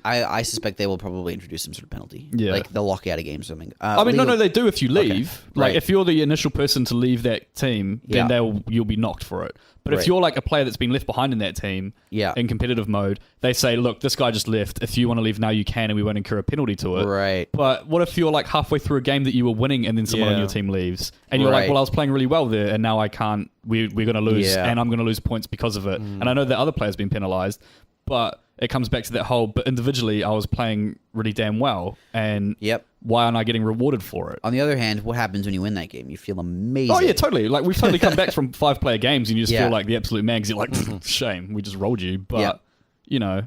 I suspect they will probably introduce some sort of penalty. Yeah. Like they'll lock you out of games or something. I mean, no, they do if you leave. Okay. Like, if you're the initial person to leave that team, then you'll be knocked for it. But if you're like a player that's been left behind in that team in competitive mode, they say, look, this guy just left. If you want to leave now, you can, and we won't incur a penalty to it. Right. But what if you're like halfway through a game that you were winning and then someone on your team leaves? And you're like, well, I was playing really well there and now I can't. We're going to lose and I'm going to lose points because of it. And I know that other players have been penalized, but it comes back to that whole, but individually I was playing really damn well. And why aren't I getting rewarded for it? On the other hand, what happens when you win that game? You feel amazing. Oh, yeah, totally. Like, we've totally come back from 5-player games and you just feel like the absolute man because you're like, shame, we just rolled you. But, you know,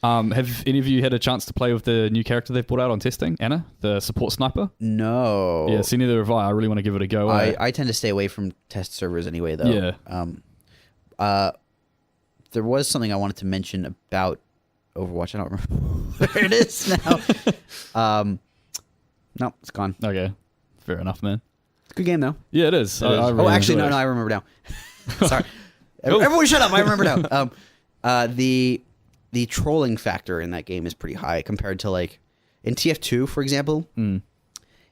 have any of you had a chance to play with the new character they've brought out on testing, Anna, the support sniper? No. Yeah, see, neither have I. I really want to give it a go. I tend to stay away from test servers anyway, though. Yeah. There was something I wanted to mention about Overwatch. I don't remember where it is now. No, it's gone. Okay, fair enough, man. It's a good game, though. Yeah, it is. I really actually, no, I remember now. Sorry. Everyone shut up. I remember now. The trolling factor in that game is pretty high compared to, like, in TF2, for example.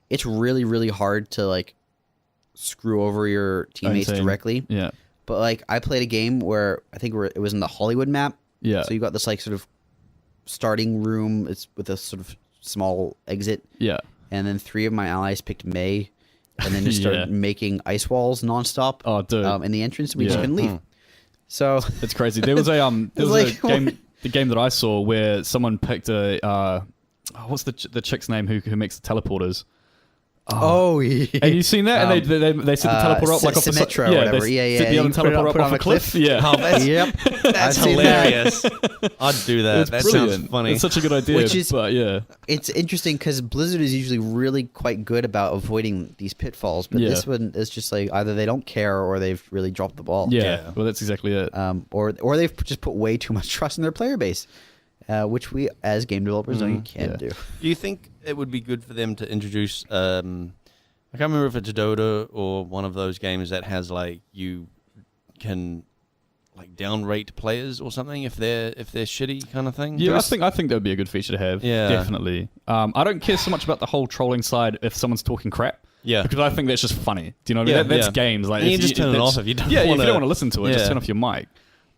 It's really, really hard to, like, screw over your teammates directly. Yeah. But, like, I played a game where I think it was in the Hollywood map. Yeah. So you got this, like, sort of starting room. It's with a sort of small exit. Yeah. And then 3 of my allies picked May, and then just started making ice walls nonstop. Oh, dude. In the entrance, we just couldn't leave. So it's crazy. There was a the game that I saw where someone picked a what's the chick's name who makes the teleporters? Oh, yeah. Have you seen that? And they set the teleporter up like off the Symmetra or whatever. Set the other teleporter up off a cliff. Yeah. Oh, that's hilarious. I'd do that. It's that brilliant. sounds funny. It's such a good idea. But yeah, it's interesting because Blizzard is usually really quite good about avoiding these pitfalls, but this one is just like either they don't care or they've really dropped the ball. Yeah. Well, that's exactly it. Or they've just put way too much trust in their player base. Which we, as game developers, know you can't do. Do you think it would be good for them to introduce, I can't remember if it's Dota or one of those games that has, like, you can, like, downrate players or something if they're shitty kind of thing? Yeah, I think that would be a good feature to have. Yeah. Definitely. I don't care so much about the whole trolling side if someone's talking crap. Yeah. Because I think that's just funny. Do you know what I mean? That's games. Like, and you just turn it off if you don't want to. Yeah, if you don't want to listen to it, just turn off your mic.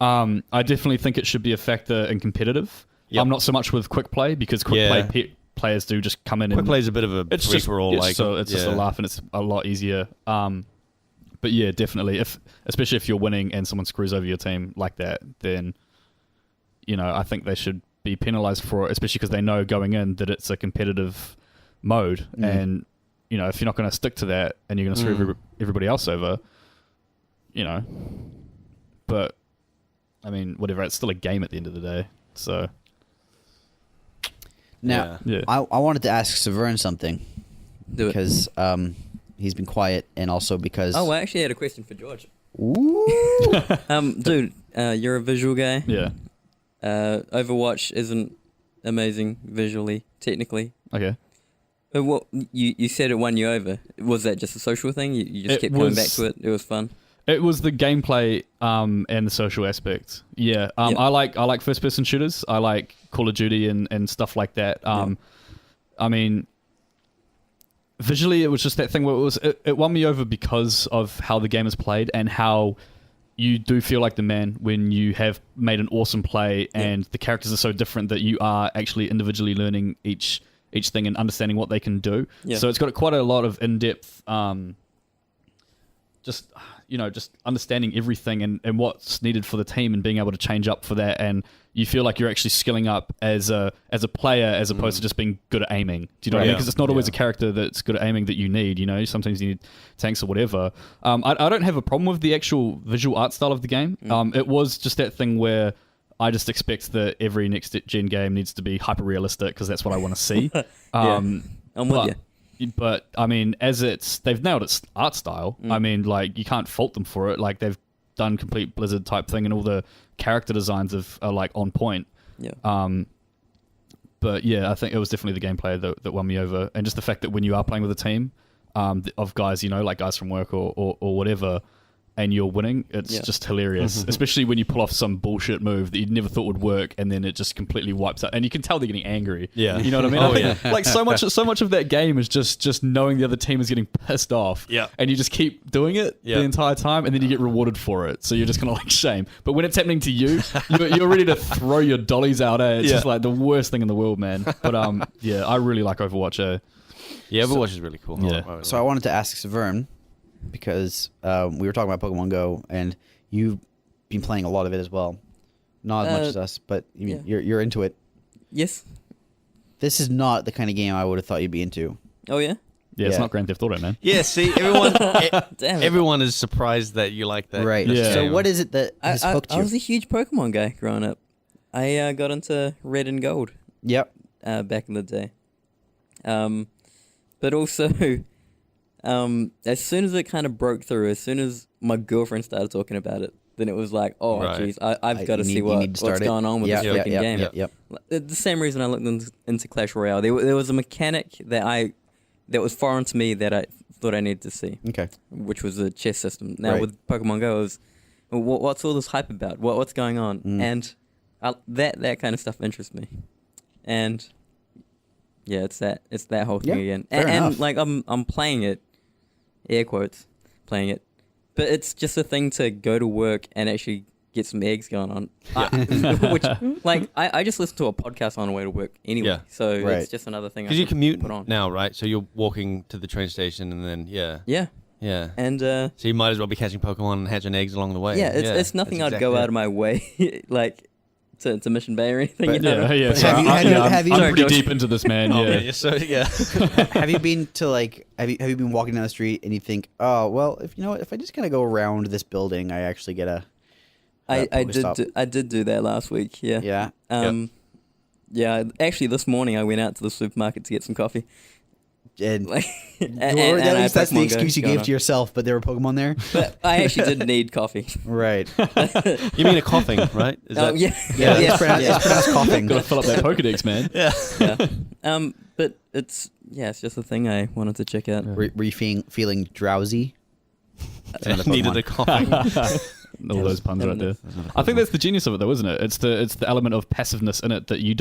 I definitely think it should be a factor in competitive. I'm not so much with quick play because quick play players do just come in. Quick play is a bit of a free for all. It's just a laugh and it's a lot easier. But yeah, definitely. Especially if you're winning and someone screws over your team like that, then I think they should be penalized for it. Especially because they know going in that it's a competitive mode, and if you're not going to stick to that and you're going to screw everybody else over, But I mean, whatever. It's still a game at the end of the day. So. Now, I wanted to ask Severn something. Do it. Because he's been quiet, and also because... Oh, I actually had a question for George. Ooh! Dude, you're a visual guy. Yeah. Overwatch isn't amazing visually, technically. Okay. But what you said it won you over. Was that just a social thing? You just kept coming back to it? It was fun? It was the gameplay and the social aspect. Yeah. I like first-person shooters. I like Call of Duty and stuff like that. I mean, visually, it was just that thing where it won me over because of how the game is played and how you do feel like the man when you have made an awesome play and the characters are so different that you are actually individually learning each thing and understanding what they can do. Yeah. So it's got quite a lot of in-depth... just understanding everything and what's needed for the team and being able to change up for that, and you feel like you're actually skilling up as a player as opposed to just being good at aiming. Do you know what I mean? Because it's not always a character that's good at aiming that you need. Sometimes you need tanks or whatever. I don't have a problem with the actual visual art style of the game. It was just that thing where I just expect that every next gen game needs to be hyper realistic because that's what I want to see. I'm with you. But I mean, they've nailed its art style. I mean, like, you can't fault them for it. Like, they've done complete Blizzard type thing, and all the character designs are like on point. Yeah. But yeah, I think it was definitely the gameplay that won me over, and just the fact that when you are playing with a team of guys, like guys from work or whatever, and you're winning, it's just hilarious. Especially when you pull off some bullshit move that you never thought would work, and then it just completely wipes out. And you can tell they're getting angry. Yeah, you know what I mean? I think, like so much of that game is just knowing the other team is getting pissed off. Yeah, and you just keep doing it the entire time, and then you get rewarded for it. So you're just kind of like shame. But when it's happening to you, you're ready to throw your dollies out. It's just like the worst thing in the world, man. But I really like Overwatch. Yeah, Overwatch is really cool. Yeah. So I wanted to ask Severn, because we were talking about Pokemon Go, and you've been playing a lot of it as well. Not as much as us, but you're into it. Yes. This is not the kind of game I would have thought you'd be into. Oh yeah. Yeah, it's not Grand Theft Auto, man. Yeah, see, everyone is surprised that you like that. Right. Yeah. So what is it that has hooked you? I was a huge Pokemon guy growing up. I got into Red and Gold. Yep. Back in the day. But also, as soon as it kind of broke through, as soon as my girlfriend started talking about it, then it was like, oh, jeez, I've got to see what's going on with this freaking game. Yep. The same reason I looked into Clash Royale. There was a mechanic that was foreign to me that I thought I needed to see. Okay. Which was the chess system. Now with Pokemon Go, it was, what's all this hype about? What's going on? And that kind of stuff interests me. And yeah, it's that whole thing again. And like I'm playing it, air quotes, playing it, but it's just a thing to go to work and actually get some eggs going on. Which, like, I just listen to a podcast on the way to work anyway. Yeah. So it's just another thing. Because you commute now, right? So you're walking to the train station and then, Yeah. And so you might as well be catching Pokemon and hatching eggs along the way. Yeah, it's nothing I'd go out of my way, like, to Mission Bay or anything. But, you know? Yeah. So have you I'm pretty deep into this, man. Have you been to have you been walking down the street and you think, oh well, if I just kind of go around this building, I actually get a I did do that last week. Yeah. Yeah. Actually, this morning I went out to the supermarket to get some coffee. And, at least that's the excuse you gave to yourself, but there were Pokemon there. But I actually did need coffee. Right. You mean a coughing, right? Is that... Yeah. It's pronounced coughing. Got to fill up that Pokedex, man. Yeah. But it's just a thing I wanted to check out. Were you feeling drowsy? Needed a coughing. All those puns right there. I think that's the genius of it, though, isn't it? It's the element of passiveness in it that you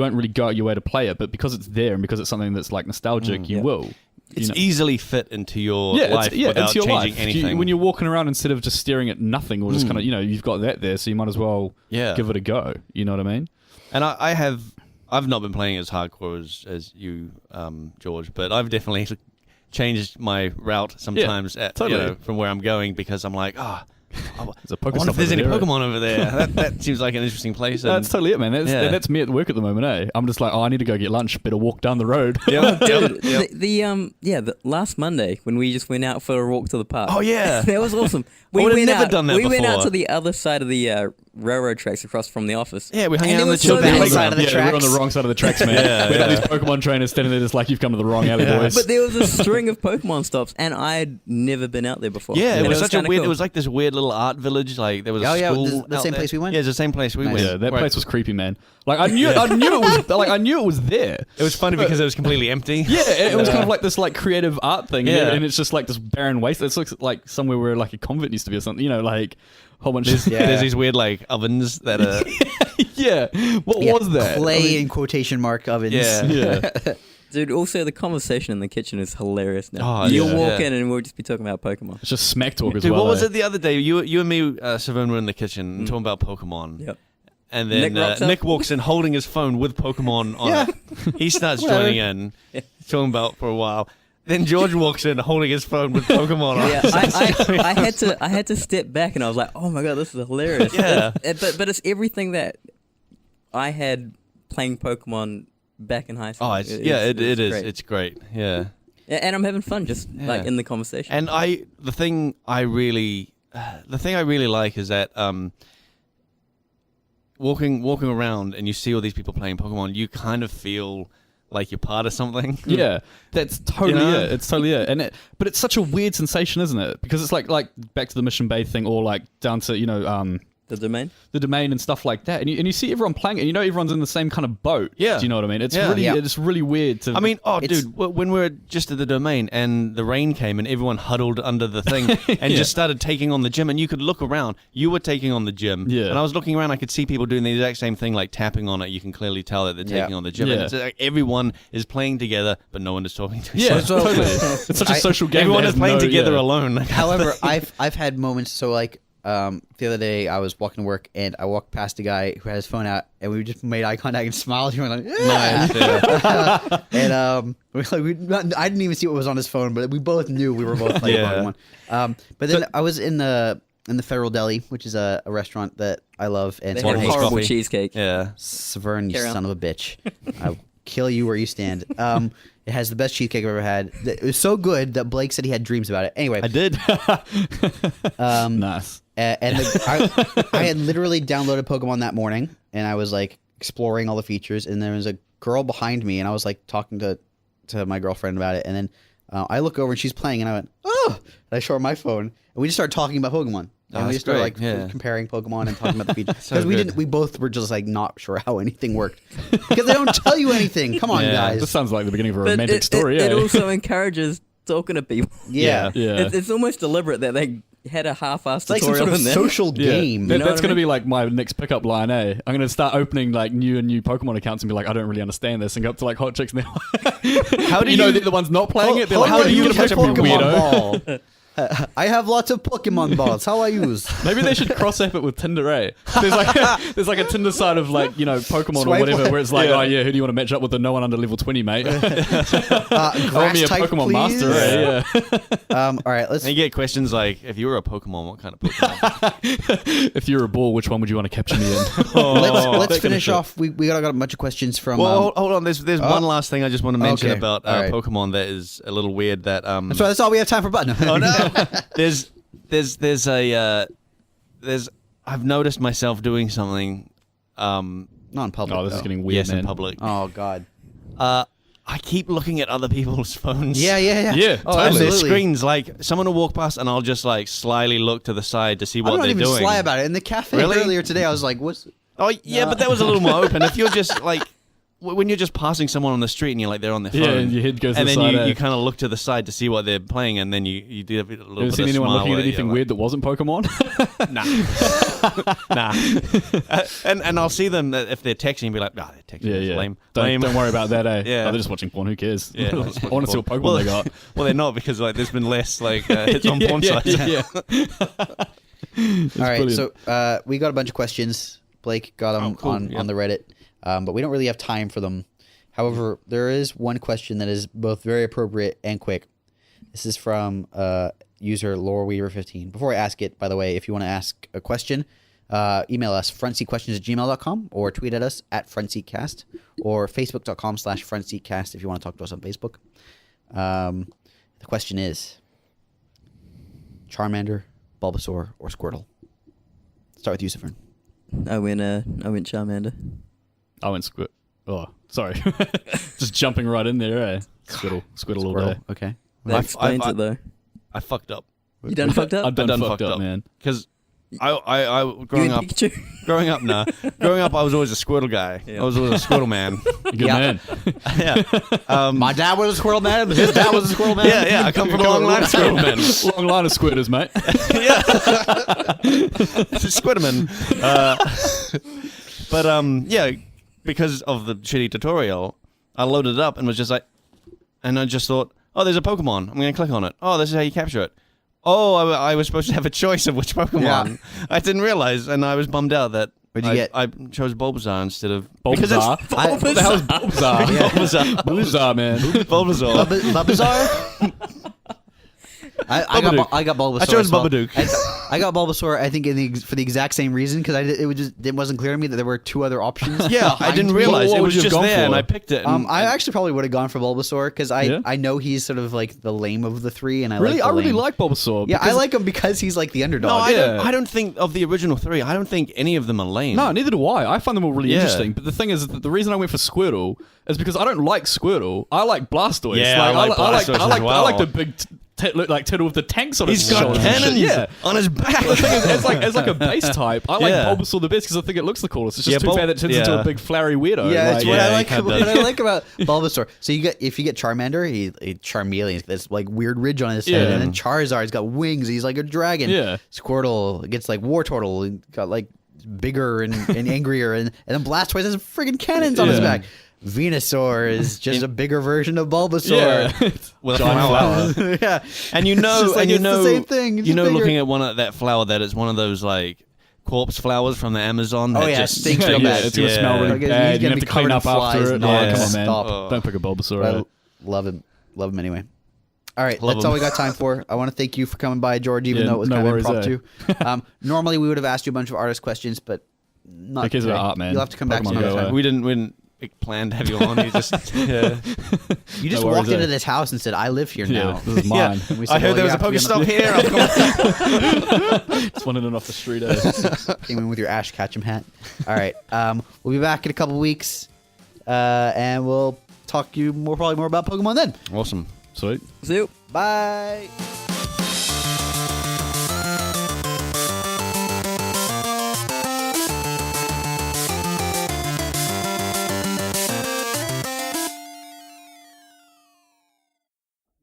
won't really go out your way to play it, but because it's there and because it's something that's like nostalgic, you will. It's easily fit into your life without changing anything. When you're walking around, instead of just staring at nothing or just kind of, you've got that there, so you might as well give it a go. You know what I mean? And I've not been playing as hardcore as you, George, but I've definitely changed my route sometimes from where I'm going, because I'm like, I wonder if there's any Pokemon over there. That seems like an interesting place. That's totally it, man. That's me at work at the moment, eh? I'm just like, I need to go get lunch. Better walk down the road. The last Monday when we just went out for a walk to the park. Oh yeah, that was awesome. We went never done that We before. went out to the other side of the railroad tracks across from the office. Yeah, we hung out on the side of the tracks. We're on the wrong side of the tracks, man. We had these Pokemon trainers standing there just like, you've come to the wrong alley, boys. But there was a string of Pokemon stops, and I'd never been out there before. Yeah, it was such a weird. Cool. It was like this weird little art village. Like there was a school. The same place we went. Yeah, it's the same place we went. Yeah, that place was creepy, man. Like I knew it was there. It was funny because it was completely empty. Yeah, it was kind of like this like creative art thing. And it's just like this barren waste. It looks like somewhere where like a convent used to be or something. Like whole bunch. There's these weird like ovens that are. What was that? Clay in quotation mark ovens. Yeah. Dude, also the conversation in the kitchen is hilarious now. Oh, You'll walk in and we'll just be talking about Pokemon. It's just smack talk as Dude, well. What was it the other day? You and me, Savone, were in the kitchen talking about Pokemon. Yep. And then Nick walks in holding his phone with Pokemon on it. He starts joining in, talking about for a while. Then George walks in holding his phone with Pokemon on. Yeah, I had to step back and I was like, oh my god, this is hilarious. Yeah. But it's everything that I had playing Pokemon back in high school. Oh, it is. Great. It's great. Yeah. And I'm having fun just like in the conversation. And the thing I really like is that walking around and you see all these people playing Pokemon, you kind of feel like you're part of something. Yeah, that's totally You know? it. It's totally it. But it's such a weird sensation, isn't it? Because it's like back to the Mission Bay thing, or like down to The domain? the domain and stuff like that. And you see everyone playing it, and everyone's in the same kind of boat. Yeah. Do you know what I mean? It's Yeah. really Yeah. it's really weird to. I mean, It's- dude, when we were just at the domain and the rain came and everyone huddled under the thing and Yeah. just started taking on the gym, and you could look around. You were taking on the gym, Yeah. and I was looking around. I could see people doing the exact same thing, like tapping on it. You can clearly tell that they're taking Yeah. on the gym. Yeah. And it's like everyone is playing together, but no one is talking to each yeah, other. totally. It's such a social game. Everyone that is has playing no- together yeah. alone. However, I've had moments. So like the other day, I was walking to work and I walked past a guy who had his phone out, and we just made eye contact and smiled. And we were like, yeah. Nice, yeah. And I didn't even see what was on his phone, but we both knew we were both playing Yeah. Pokemon. But then I was in the Federal Deli, which is a restaurant that I love, and They it's had Waterhouse horrible coffee. cheesecake. Yeah. Severn, you Carry on. son of a bitch. I'll kill you where you stand. It has the best cheesecake I've ever had. It was so good that Blake said he had dreams about it. Anyway, I did. Nice. I had literally downloaded Pokemon that morning, and I was like exploring all the features, and there was a girl behind me, and I was like talking to my girlfriend about it, and then I look over and she's playing, and I went, oh, and I show her my phone, and we just started talking about Pokemon. Oh, And we that's just started great, like yeah. comparing Pokemon and talking about the features So because good. we both were just like not sure how anything worked because they don't tell you anything. Come on, Yeah. guys. This sounds like the beginning of a But romantic story. it Yeah. also encourages talking to people. yeah. Yeah. It's almost deliberate that they had a half-assed It's like some tutorial sort of in there. social game. That- know that's what I going to mean? be like my next pickup line, eh? I'm going to start opening like new Pokemon accounts and be like, I don't really understand this, and go up to like hot chicks and they're like, How do you know, you- they're the ones not playing it. They're like, How how do do you you catch get a a Pokemon Pokemon weirdo? ball? I have lots of Pokemon balls. How I use? Maybe they should cross app it with Tinder, eh? There's like a Tinder side of like, Pokemon Swipe or whatever, left. where it's like, Yeah. oh yeah, who do you want to match up with? The no one under level 20, mate. I Grass want me a type, Pokemon please. master, eh? Yeah. All right, let's. And you get questions like, if you were a Pokemon, what kind of Pokemon? If you're a ball, which one would you want to capture me in? Let's that finish kind of off. We got a bunch of questions from. Well, hold on. There's one last thing I just want to mention okay. about All right. Pokemon that is a little weird. That So that's all we have time for. Button. oh no, there's I've noticed myself doing something. Not in public. Oh, this is though. getting weird, Yes, man. in public. Oh God. I keep looking at other people's phones. Yeah. Yeah, Oh, And their absolutely. screens, like someone will walk past, and I'll just like slyly look to the side to see I'm what not they're even doing. sly about it. In the cafe Really? earlier today, I was like, "What's?" Oh yeah, but that was a little more open. If you're just like when you're just passing someone on the street and you're like they're on their phone, Yeah, and your head goes to and the then side, eh? you kind of look to the side to see what they're playing, and then you do a little Have bit you seen of anyone smile looking at where anything you're weird that wasn't Pokemon? nah. And I'll see them if they're texting and be like, they're texting. Yeah, It's yeah. Lame. Don't, Lame. don't worry about that, eh? Yeah. Oh, they're just watching porn. Who cares? Yeah, I want to see what Pokemon they got. Well, they're not because like there's been less like hits on Yeah, porn yeah, sites. yeah. All right, brilliant. so we got a bunch of questions. Blake got them cool, on yeah. the Reddit, but we don't really have time for them. However, there is one question that is both very appropriate and quick. This is from user LauraWeaver15. Before I ask it, by the way, if you want to ask a question, email us frontseatquestions@gmail.com or tweet at us at frontseatcast or facebook.com/frontseatcast if you want to talk to us on Facebook. The question is Charmander, Bulbasaur, or Squirtle? Start with you, Severn. I went Charmander. I went Squid. Oh, sorry. Just jumping right in there, eh? Squirtle all day. Okay. That explains it though. I fucked up You done fucked up? I've done fucked fucked up, man. because I You growing and up. Pikachu? Growing up, I was always a Squirtle guy. Yeah. I was always a Squirtle man. Good Yeah. man. Yeah. My dad was a squirrel man. His dad was a squirrel man. Yeah, I come from a long line of Squirtle men. Long line of squitters, mate. Squidderman. Yeah, because of the shitty tutorial, I loaded it up and was just like, and I just thought, oh, there's a Pokemon. I'm going to click on it. Oh, this is how you capture it. Oh, I was supposed to have a choice of which Pokemon. Yeah. I didn't realize, and I was bummed out that What'd you get? I chose Bulbazar instead of because it's Bulbazar. What the hell is Bulbazar? Bulbazar. Bulbazar, man. Bulbasaur. Bulbazar? I got Bulbasaur. I chose as well. Babadook. I got Bulbasaur. I think for the exact same reason because it wasn't clear to me that there were two other options. Yeah, I didn't realize What it would was you have just gone there, for? and I picked it. And, I actually probably would have gone for Bulbasaur because Yeah? I know he's sort of like the lame of the three, and I Really, like I the really lame. like Bulbasaur. Yeah, I because- like him because he's like the underdog. no, Yeah. I don't think of the original three. I don't think any of them are lame. No, neither do I. I find them all really Yeah. interesting. But the thing is that the reason I went for Squirtle is because I don't like Squirtle. I like Blastoise. Yeah, I like Blastoise as well. I like the big turtle with the tanks on his He's got shoulders. and shit. cannons Yeah. on his back. The thing is, as like a base type, I like Yeah. Bulbasaur the best because I think it looks the coolest. It's just Yeah, too bad it turns into yeah. a big flowery weirdo. Yeah, like, it's what yeah, I he like. kinda What does. I like about Bulbasaur. So if you get Charmander, he Charmeleon, this like weird ridge on his head, Yeah. and then Charizard's got wings. He's like a dragon. Yeah. Squirtle gets like Wartortle, and got like bigger and angrier, and then Blastoise has friggin' cannons on his Yeah. back. Venusaur is just a bigger version of Yeah. Bulbasaur. With a Giant flower. Yeah, And you It's know, just like, and you it's know, the same thing. It's you just know, bigger. looking at that flower, that it's one of those like corpse flowers from the Amazon. Oh, that yeah, just stinks real bad. It's gonna smell really Like, he's bad. gonna You have be to clean covered in up after flies it. and No, all that. come on, man. Stop. Don't pick a Bulbasaur. But out. love him anyway. All right, Love that's him. all we got time for. I want to thank you for coming by, George, even Yeah, though it was no kind of worries impromptu. Normally, we would have asked you a bunch of artist questions, but not Who cares today. about art, man? You'll have to come back Pokemon some other Go time. away. we didn't plan to have you on. You just yeah. You just No worries walked into there. this house and said, "I live here Yeah, now." this is mine. And we I said, heard there "Well, was a you have to be Pokestop here. Just wanted it off the street. Came in with your Ash Ketchum hat. All right, we'll be back in a couple weeks, and we'll talk to you probably more about Pokemon then. Awesome. Sweet. See you. Bye.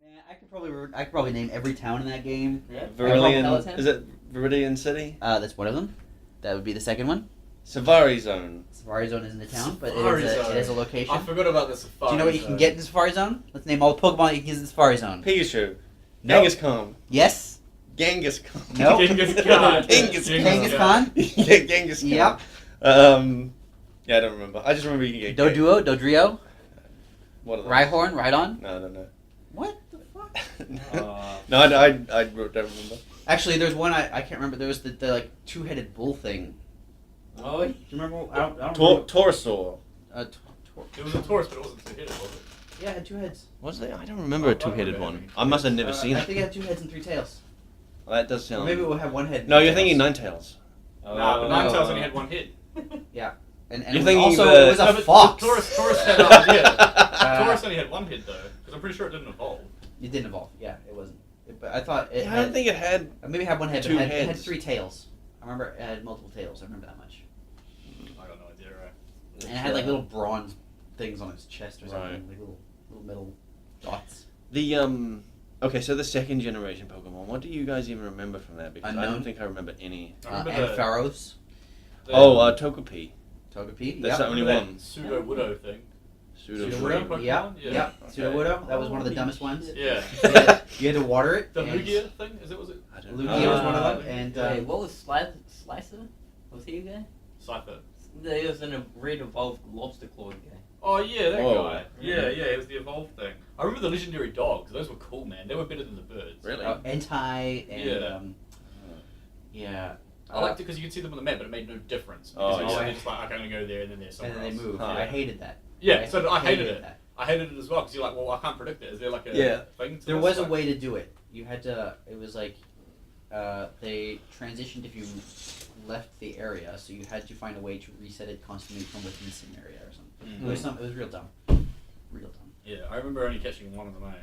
Man, I could probably name every town in that game. Viridian. Is it Viridian City? That's one of them. That would be the second one. Safari Zone. Safari Zone isn't a town, but Safari it Zone. is a location. I forgot about the Safari. Do you know what you can get in Safari Zone? Let's name all the Pokemon you can get in Safari Zone. Pikachu. No. Genghis Khan. Yes. Genghis Khan. No. Genghis Khan. Genghis Khan. Genghis Khan. Yeah, Genghis Khan. Yep. Yeah, I don't remember. I just remember you can get Doduo, Dodrio, What are those? Rhyhorn, Rhydon. No. What the fuck? No, I don't remember. Actually, there's one I can't remember. There was the like two-headed bull thing. Oh, Do you remember? I don't remember. Taurosaur. it was a Taurus, but it wasn't two-headed, was it? Yeah, it had two heads. Was there? I don't remember a two-headed one. I must have never seen I it. think it had two heads and three tails. Well, that does Or sound. maybe it will have one head. and No, two you're tails. thinking Ninetales. Nah, but Ninetales only had one head. Yeah, and You're it was thinking also the- it was No, a but fox. Taurus had Taurus only had one head though, because I'm pretty sure it didn't evolve. It didn't evolve. Yeah, it wasn't. But I thought it. I don't think it had. Maybe it had one head. two But it had heads. three tails. I remember it had multiple tails. I remember that much. I got no idea, right? And it had like little bronze things on its chest or something, Right. like little metal dots. The Okay, so the second generation Pokemon. What do you guys even remember from that? Because I Unknown. don't think I remember any. I remember the Ampharos, Togepi. Togepi. That's yep. the only that one. Pseudo Widow thing. Pseudo-Shreem. Pokemon? Yep. Yeah. Yep. Okay. Sudowoodo. That was one of the dumbest ones. Yeah. You had to water it. The and Lugia thing? Was it? I don't Lugia was one know. of them, and Wait, what was Slicer? Was he a guy? Cypher. He was in a red evolved lobster claw guy. Oh yeah, that Whoa. guy. Yeah, it was the evolved thing. I remember the legendary dogs. Those were cool, man. They were better than the birds. Really? Entei and Yeah. yeah. I liked it because you could see them on the map, but it made no difference. Oh, Because yeah. they're just like, okay, I'm gonna go there, and then there's And somewhere then they else. move. Huh. I hated that. Yeah, so I hated it. that. I hated it as well because you're like, well, I can't predict it. Is there like a Yeah. thing? To There this? was a Like- way to do it. You had to. It was like they transitioned if you left the area, so you had to find a way to reset it constantly from within the sim area or something. Mhm. It was real dumb. Real dumb. Yeah, I remember only catching one on the main,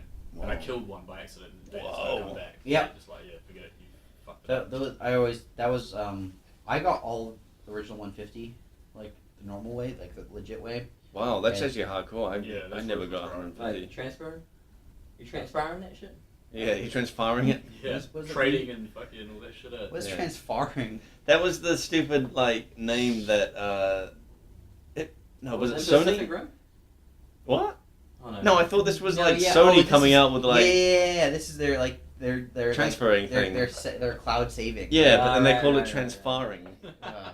and I Whoa. killed one by accident. And they just Whoa. don't come back. Yeah. Just like forget it. You fucked it That was I got all the original 150, like the normal way, like the legit way. Wow, that's Yeah. actually hardcore. Yeah, I that's never what got it's 150. Transfer? You transferring that shit? Yeah, you transferring it. Yeah, Was it trading and fucking all that shit. What's Yeah. transferring? That was the stupid name that was it Into a Sony? Pacific Rim? What? Oh, no. No, I thought this was No, like yeah, Sony this coming is- out with like yeah. This is their transferring their, thing. their cloud saving. Yeah, but then they call it Right. transferring. Uh,